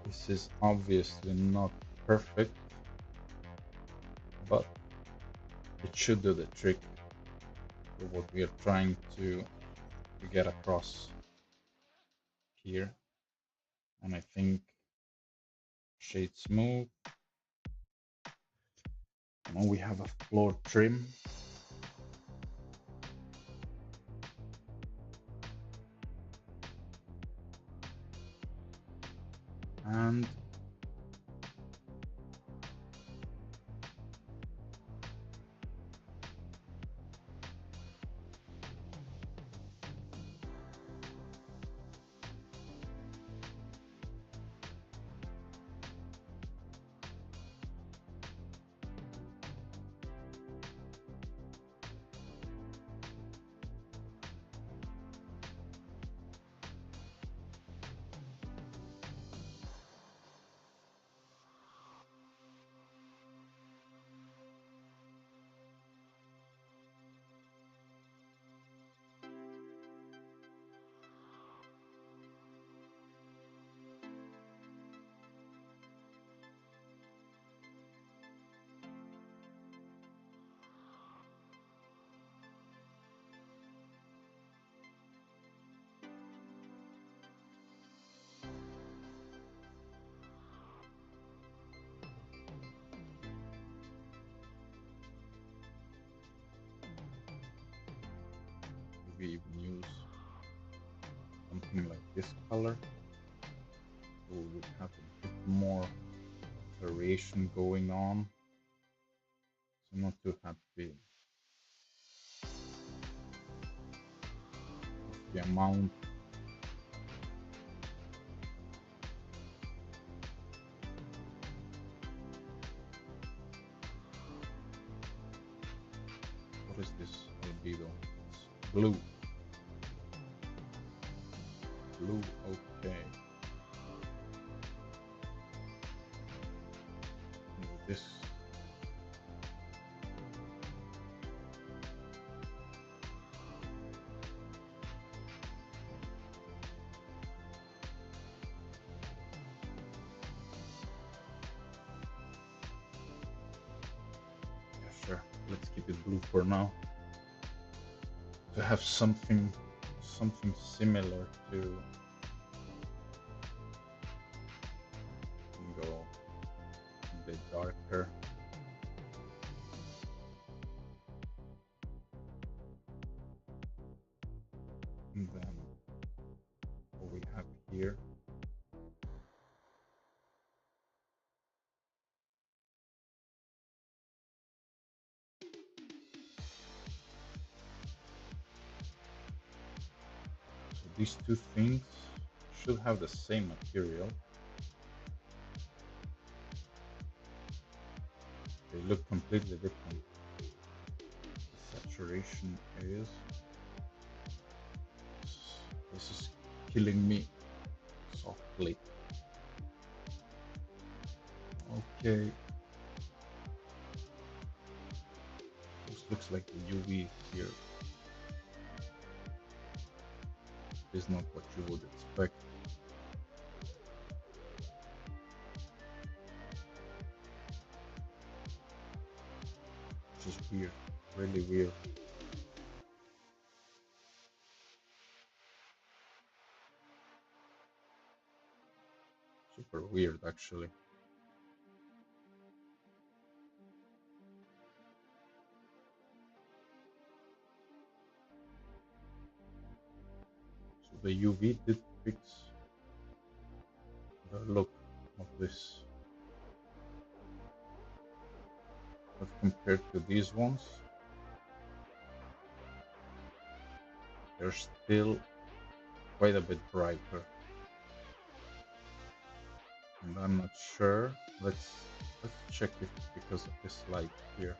This is obviously not perfect, but it should do the trick for what we are trying to get across here. And I think shade smooth. Now we have a floor trim. And maybe even use something like this color, so we would have a bit more variation going on. So I'm not too happy with the amount. What is this albedo? It's blue. Blue, okay. And this. Yeah, sure. Let's keep it blue for now. To have something similar to go a bit darker. And then what we have here. So these two things should have the same material. They look completely different. The saturation is. This is killing me softly. Okay. This looks like the UV here is not what you would expect. Which is weird, really weird. Super weird, actually. So the UV did fix the look of this, but compared to these ones, they're still quite a bit brighter. And I'm not sure. Let's check if it's because of this light here.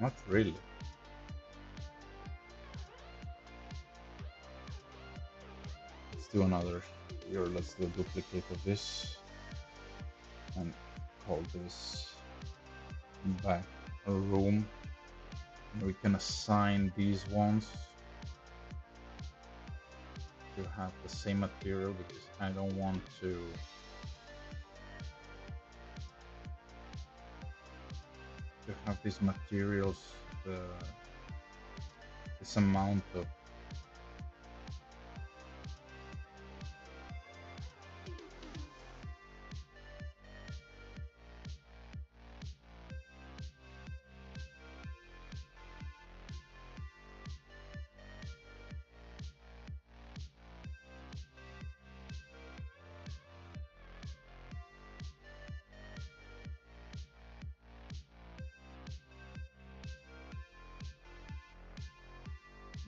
Not really. Let's do another here. Let's do a duplicate of this and call this back a room. And we can assign these ones to have the same material because I don't want to have these materials this amount of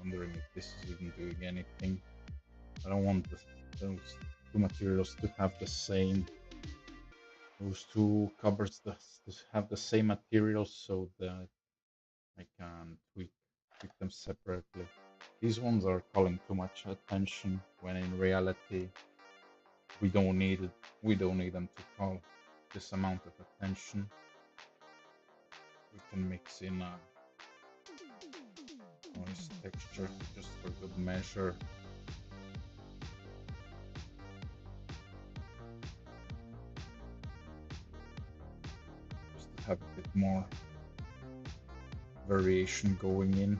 wondering if this is even doing anything. I don't want those two materials to have the same. Those two covers to have the same materials so that I can tweak them separately. These ones are calling too much attention when in reality we don't need it. We don't need them to call this amount of attention. We can mix in a noise texture just for good measure. Just to have a bit more variation going in.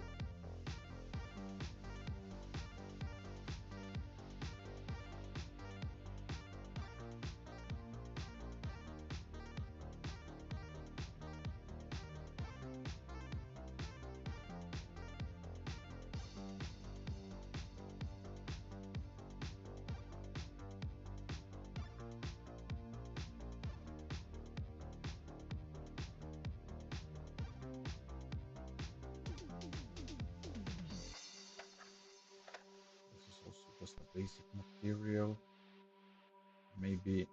basic material. Maybe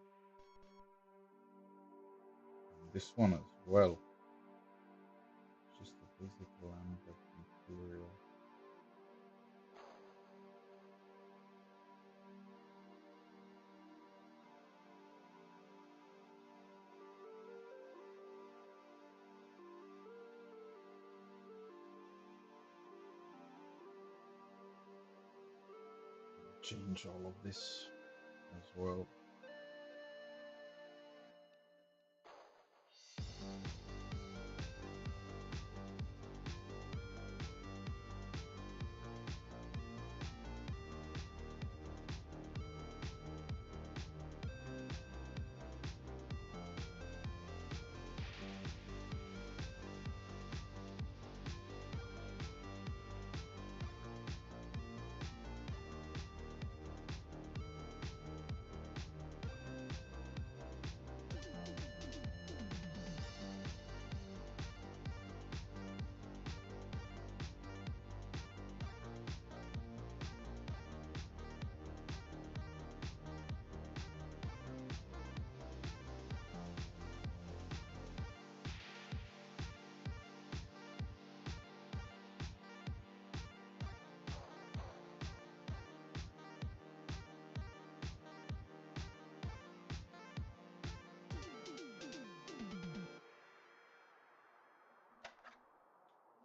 this one as well. Just a basic lambda material. Change all of this as well.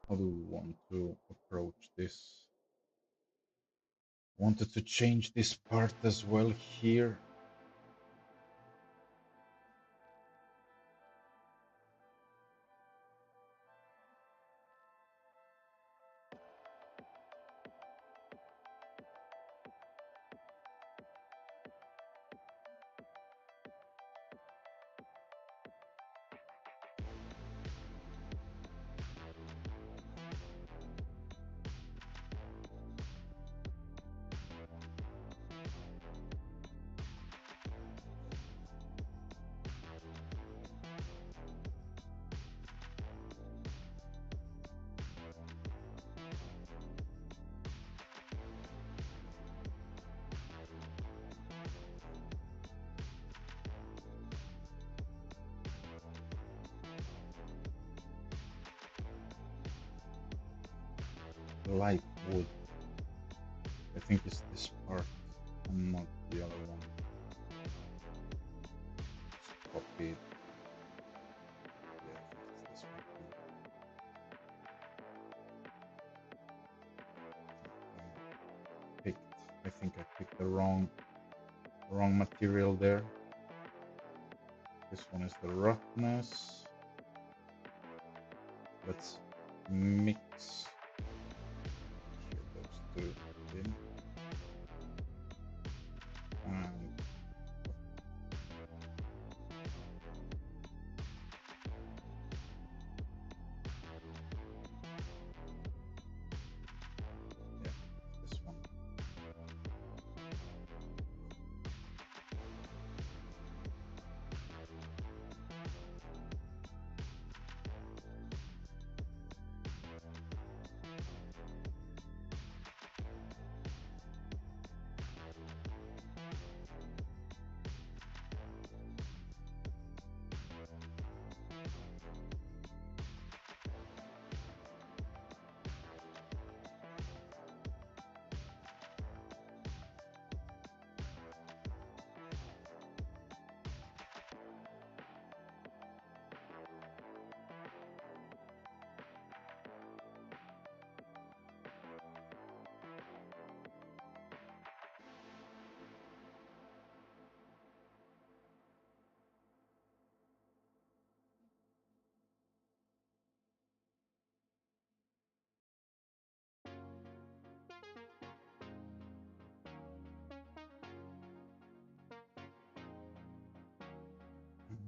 How do we want to approach this? Wanted to change this part as well here. Light wood. I think it's this part and not the other one. Just copy it. Yeah, I think it's this one too. I think I picked the wrong material there. This one is the roughness. Let's mix those two in. And yeah, this one.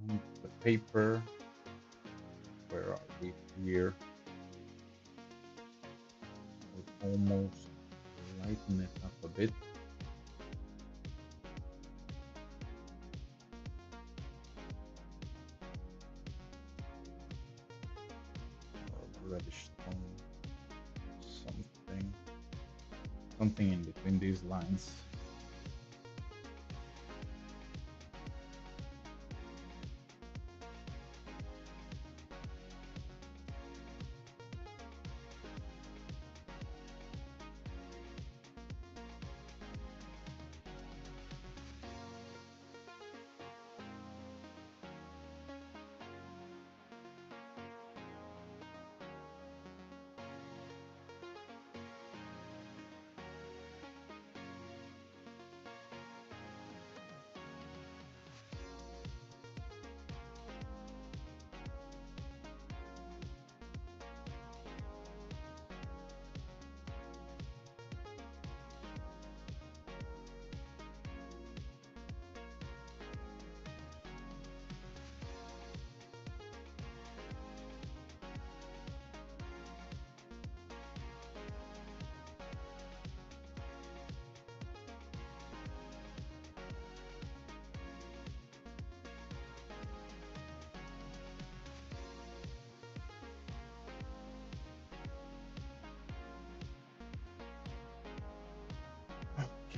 And the paper. Where are we here? We'll almost lighten it up a bit. Reddish tone, something in between these lines.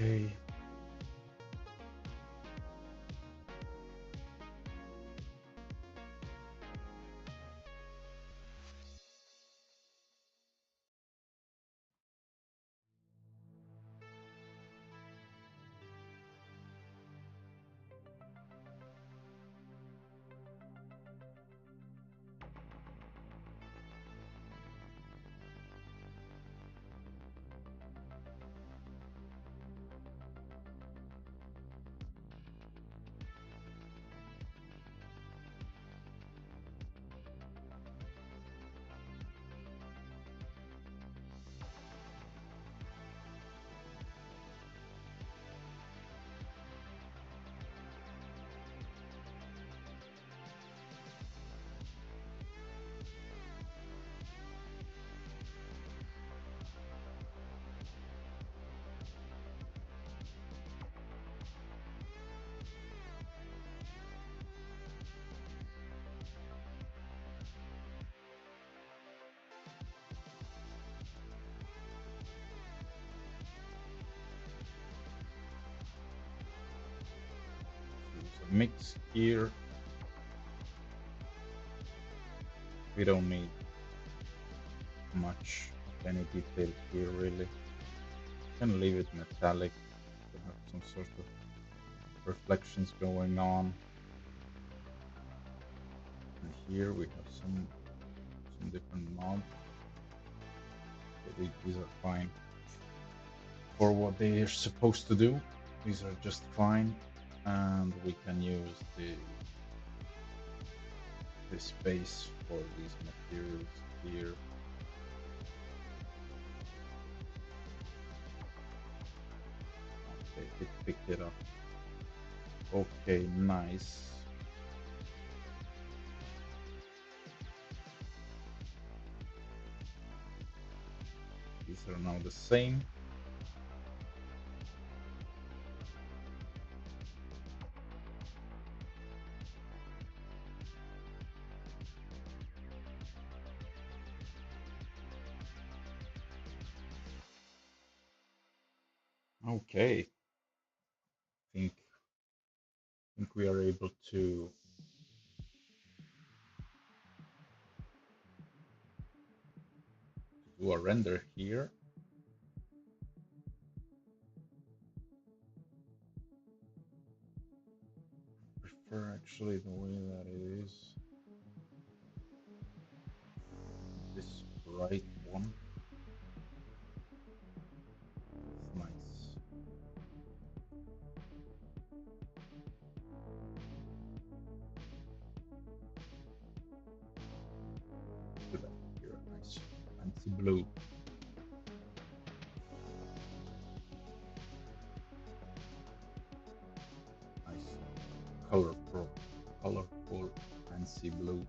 Okay. Use a mix here. We don't need much of any detail here really. Can leave it metallic to have some sort of reflections going on. And here we have some different knobs. These are fine for what they are supposed to do. These are just fine, and we can use the space for these materials here. Okay, it picked it up. Okay, nice. These are now the same. Okay. I think we are able to do a render here. I prefer actually the way that it is. This right one. It's nice. Do that here. Nice fancy blue. Nice colorful fancy blue.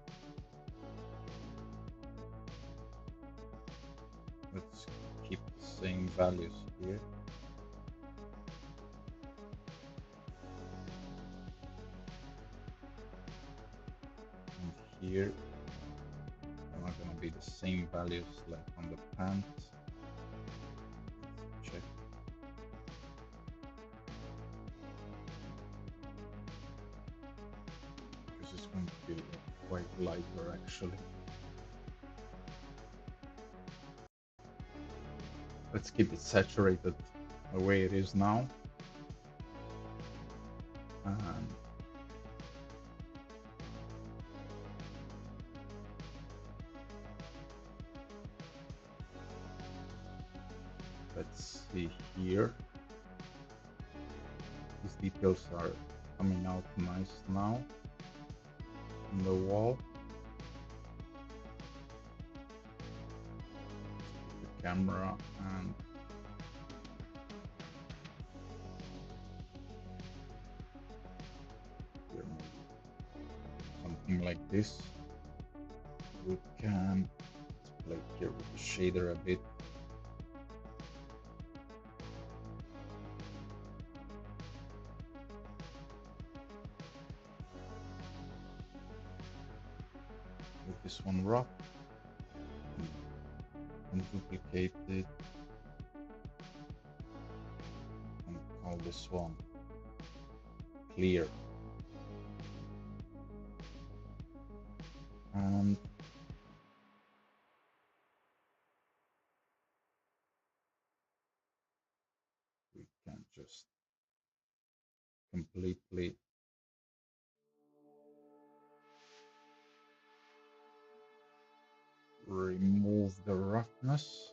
Let's keep the same values here. And here are going to be the same values like on the pants. Let's check. This is going to be quite lighter actually. Let's keep it saturated the way it is now. And let's see here. These details are coming out nice now on the wall. The camera and here something like this. We can play here with the shader a bit. With this one rough and duplicate it and this one clear. And we can just completely remove the roughness.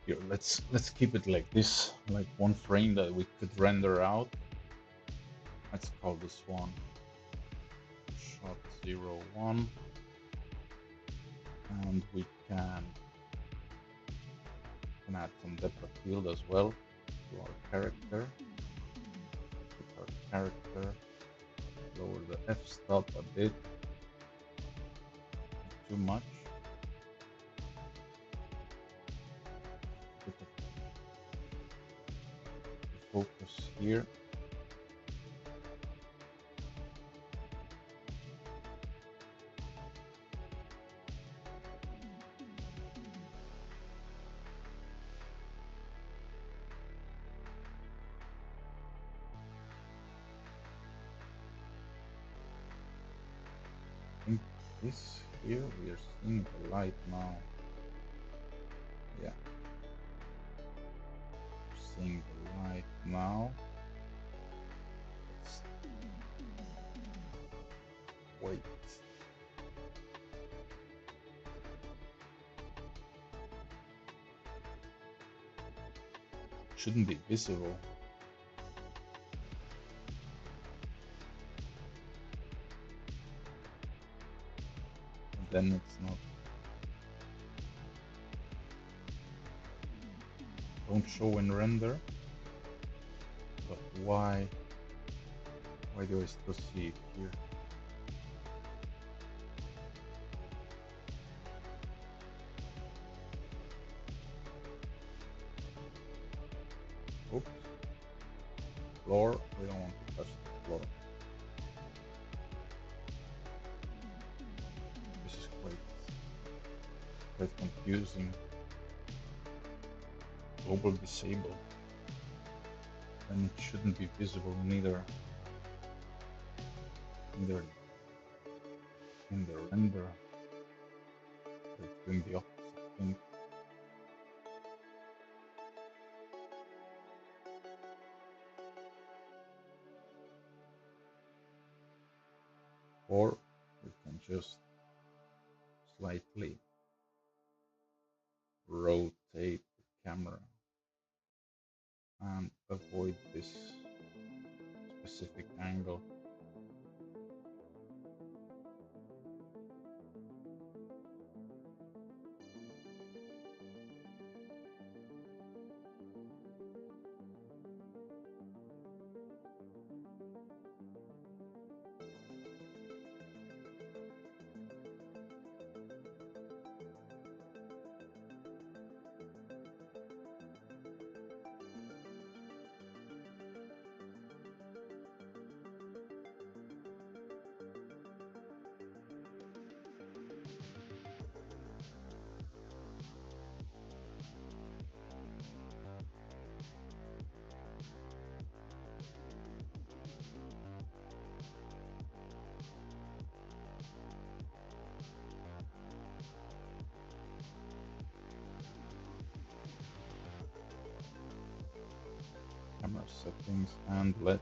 Here, let's keep it like this, like one frame that we could render out. Let's call this one shot 01, and we can add some depth of field as well to our character. Put our character, lower the f-stop a bit, not too much. Bit of focus here. I think this here, we are seeing the light now. Yeah, we're seeing the light now. Let's wait. Shouldn't be visible. And then it's not. Don't show in render. But why do I still see it here? Oops. Floor. We don't want to touch the floor. This is quite confusing. Global disable. And it shouldn't be visible neither in the render. It's doing the opposite thing. Or we can just slightly rotate the camera and avoid this specific angle. Camera settings, and let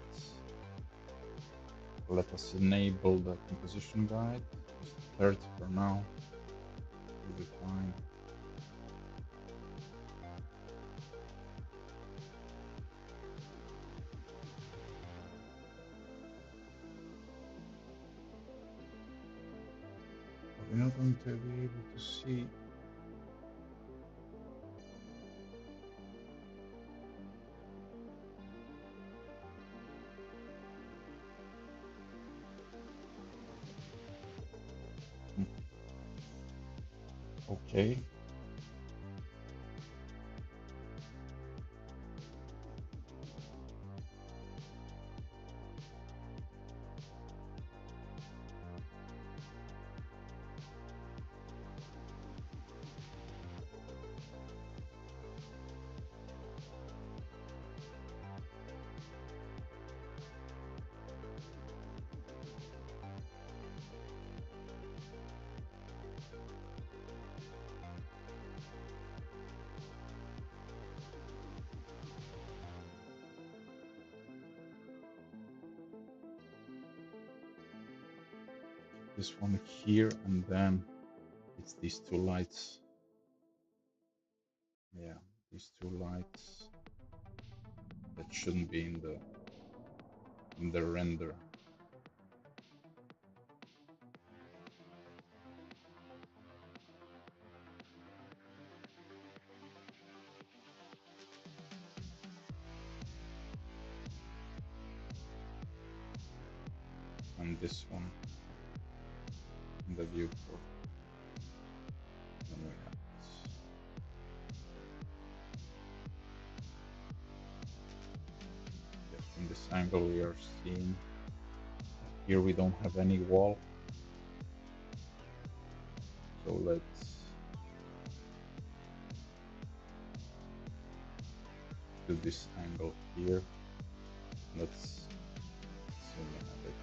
us enable the composition guide. Just 30 for now. Will be fine. But we're not going to be able to see Okay. This one here, and then it's these two lights. Yeah, these two lights that shouldn't be in the render. And this one in the viewport. Then we have this. Yeah, from this angle we are seeing. Here we don't have any wall. So let's do this angle here. Let's zoom in a bit.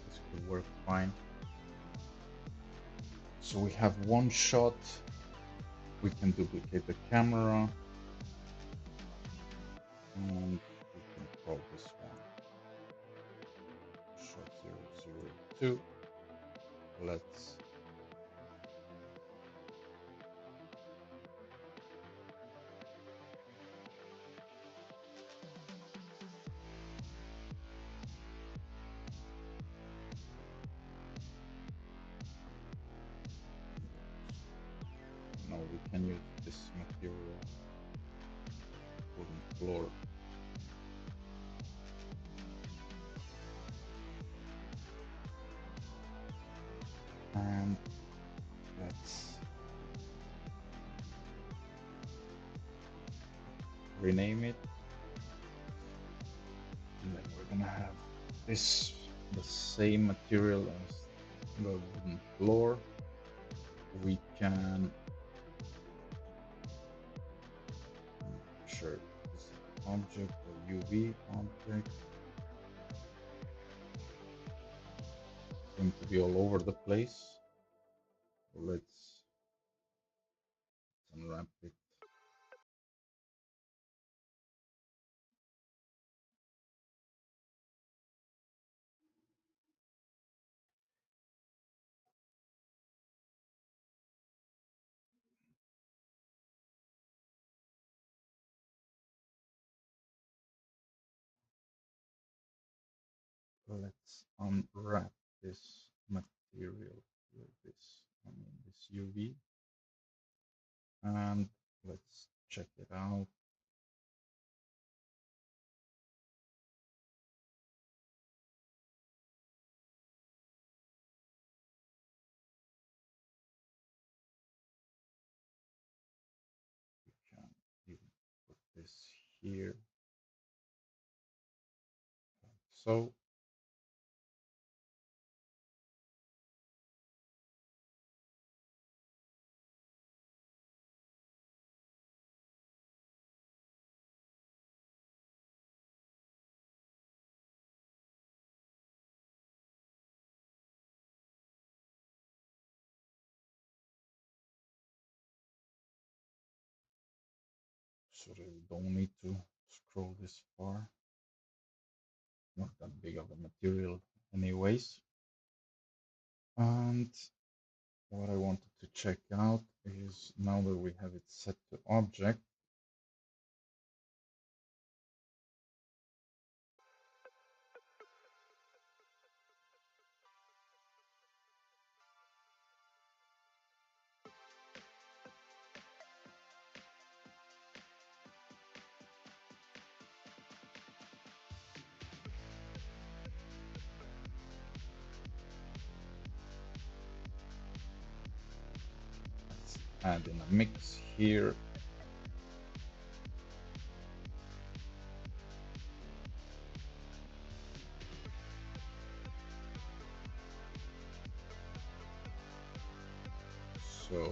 This could work fine. So we have one shot. We can duplicate the camera. And we can call this one shot 002. Let's now we can use this material wooden floor. And let's rename it. And then we're gonna have this the same material as the wooden floor. We can sure this is object or UV object. Seem to be all over the place. Let's unwrap it. Let's unwrap this material with this, this UV, and let's check it out. We can even put this here, like so. So we don't need to scroll this far. Not that big of a material anyways. And what I wanted to check out is, now that we have it set to object, add in a mix here. So yeah,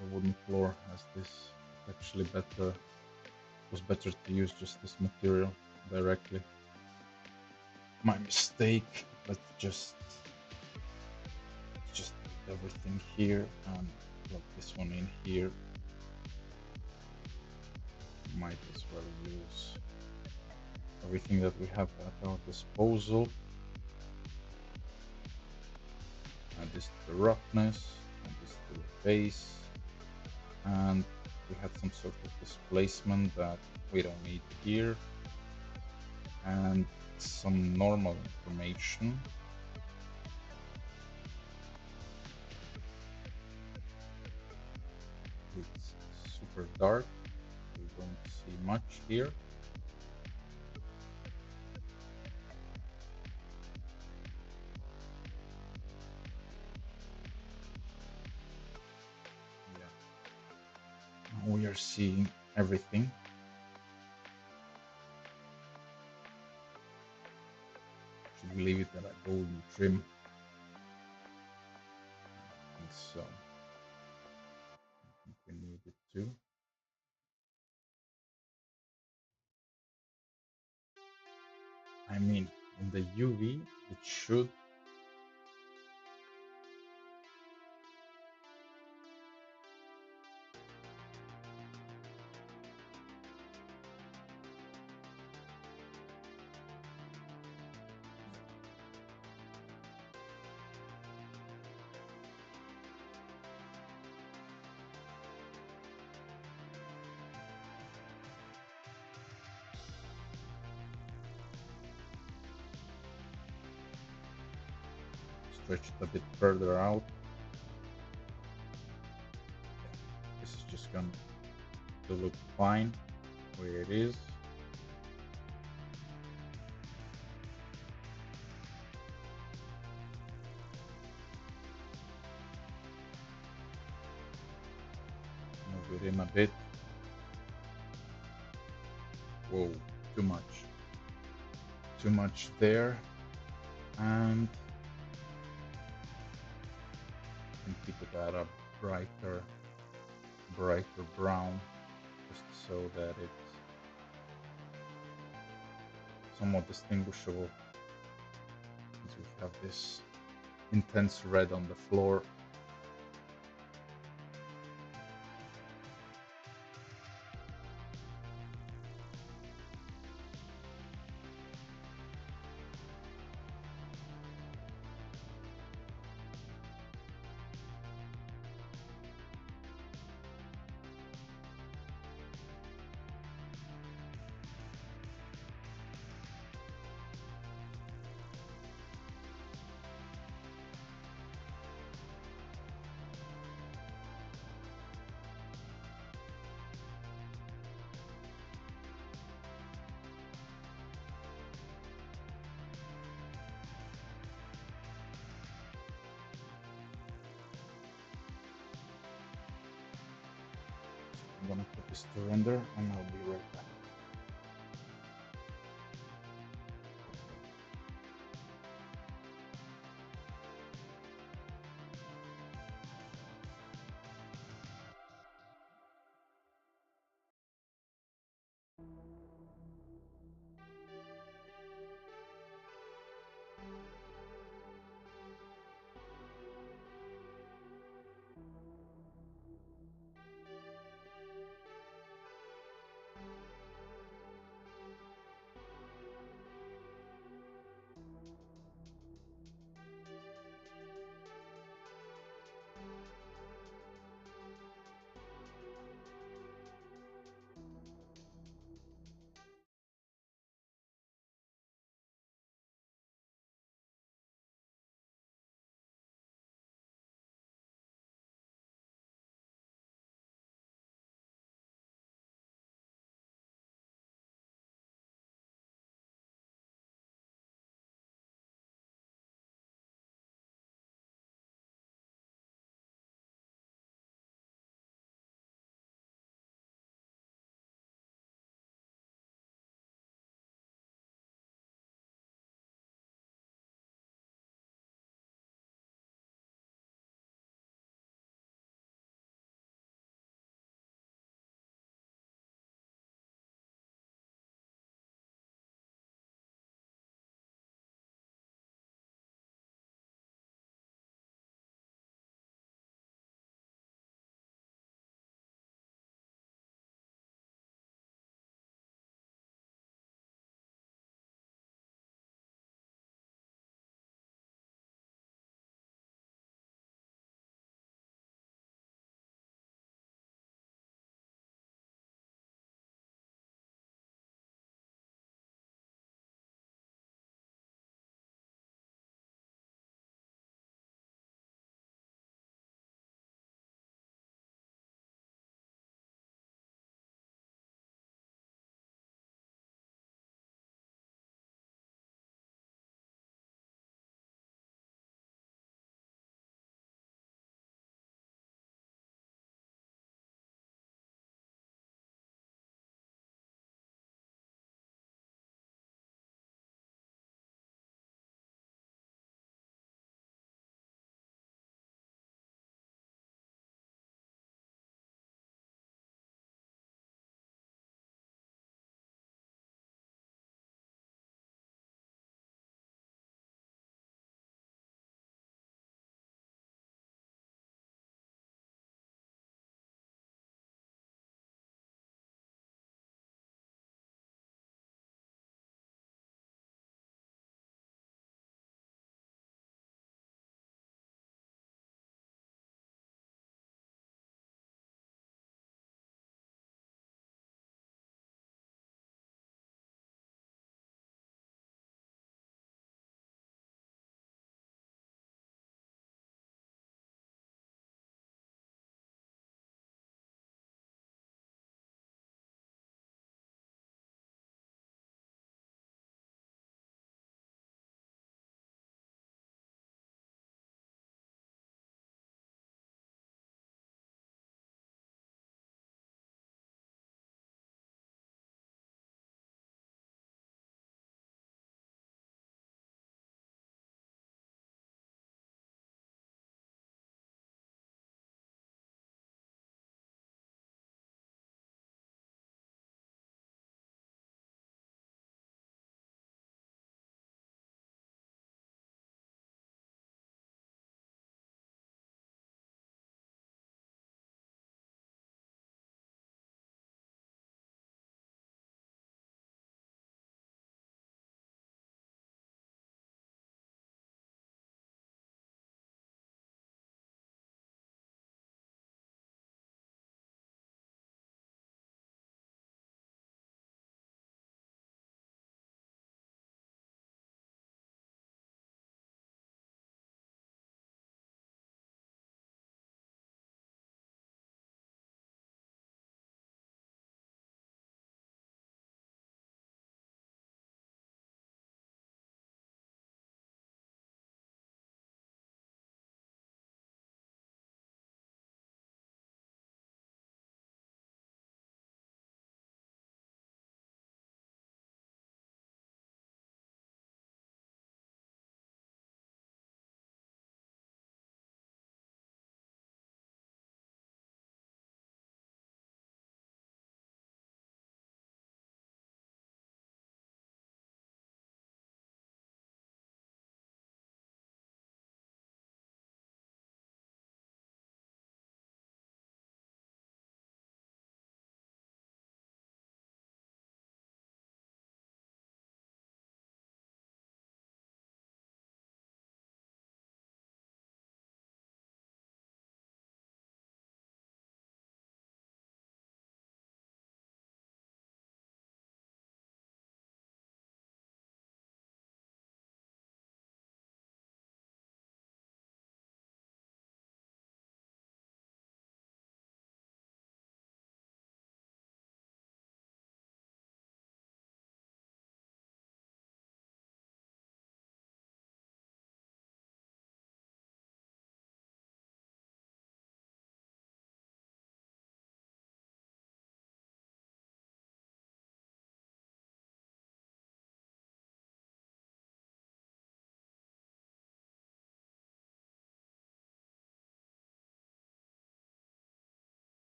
the wooden floor has this. It's actually better. It was better to use just this material directly. My mistake. Let's just put everything here and plug this one in here. Might as well use everything that we have at our disposal. Add this to the roughness, add this to the base, and we had some sort of displacement that we don't need here, and some normal information. It's super dark, we don't see much here. Yeah, now we are seeing everything. Should we leave it at a golden trim? I think so. I think we need it too. I mean, in the UV, it should. Stretch it a bit further out. Yeah, this is just going to look fine where it is. Move it in a bit. Whoa, too much. Too much there. And keep it at a brighter brown, just so that it's somewhat distinguishable, since we have this intense red on the floor. I'm gonna put this to render and I'll be right back.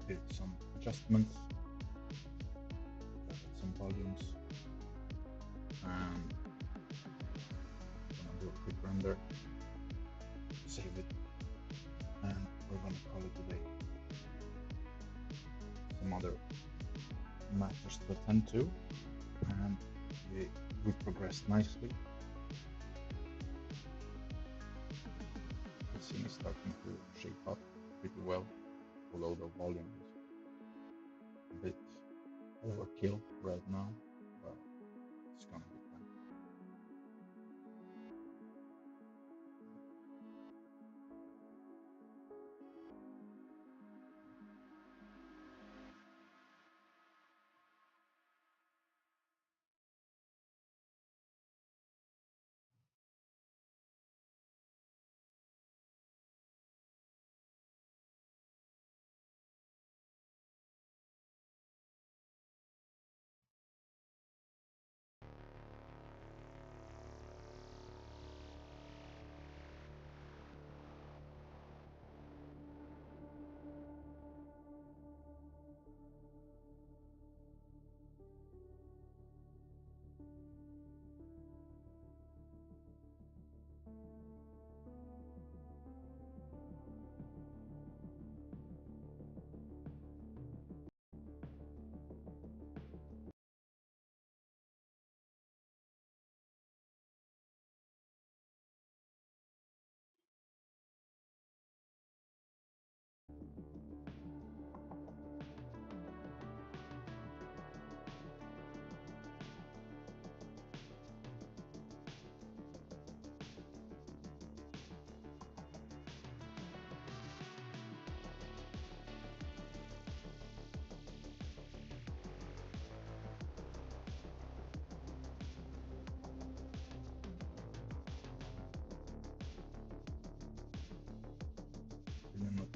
did some adjustments, some volumes, and I'm gonna do a quick render, save it, and we're gonna call it a day. Some other matters to attend to, and we progressed nicely. The scene is starting to shape up pretty well, although the volume is a bit overkill right now, but it's gonna be fine.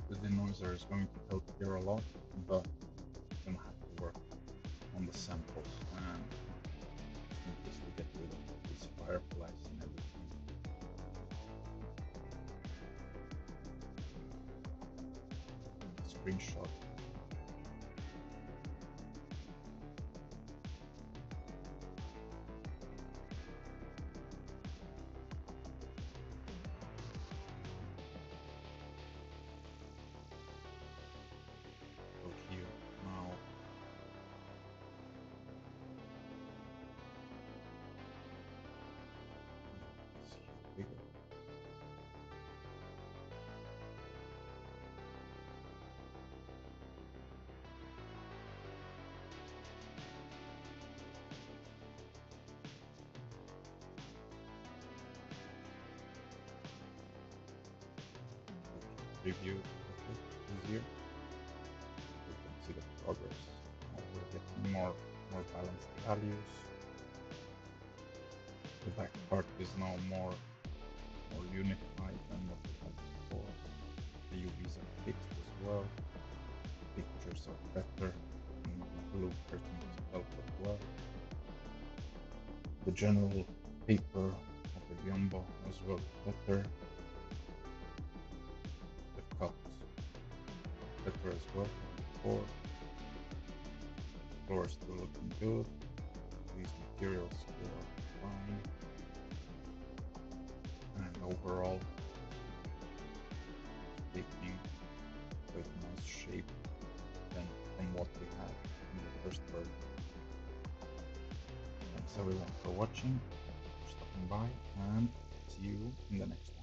The denoiser is going to help here a lot, but I'm gonna have to work on the samples and simply get rid of these fireflies and everything. Screenshot. So here now. Let's see bigger. Preview easier. We can see the progress. We're getting more balanced values. The back part is now more unified than what we had before. The UVs are fixed as well. Pictures are better. And the blue curtains help as well. The general paper of the biombo as well better. The cut better as well than before. The floor is still looking good. These materials still are fine. And overall, taking a nice shape than what we had in the first version. Thanks everyone for watching, for stopping by, and see you in the next one.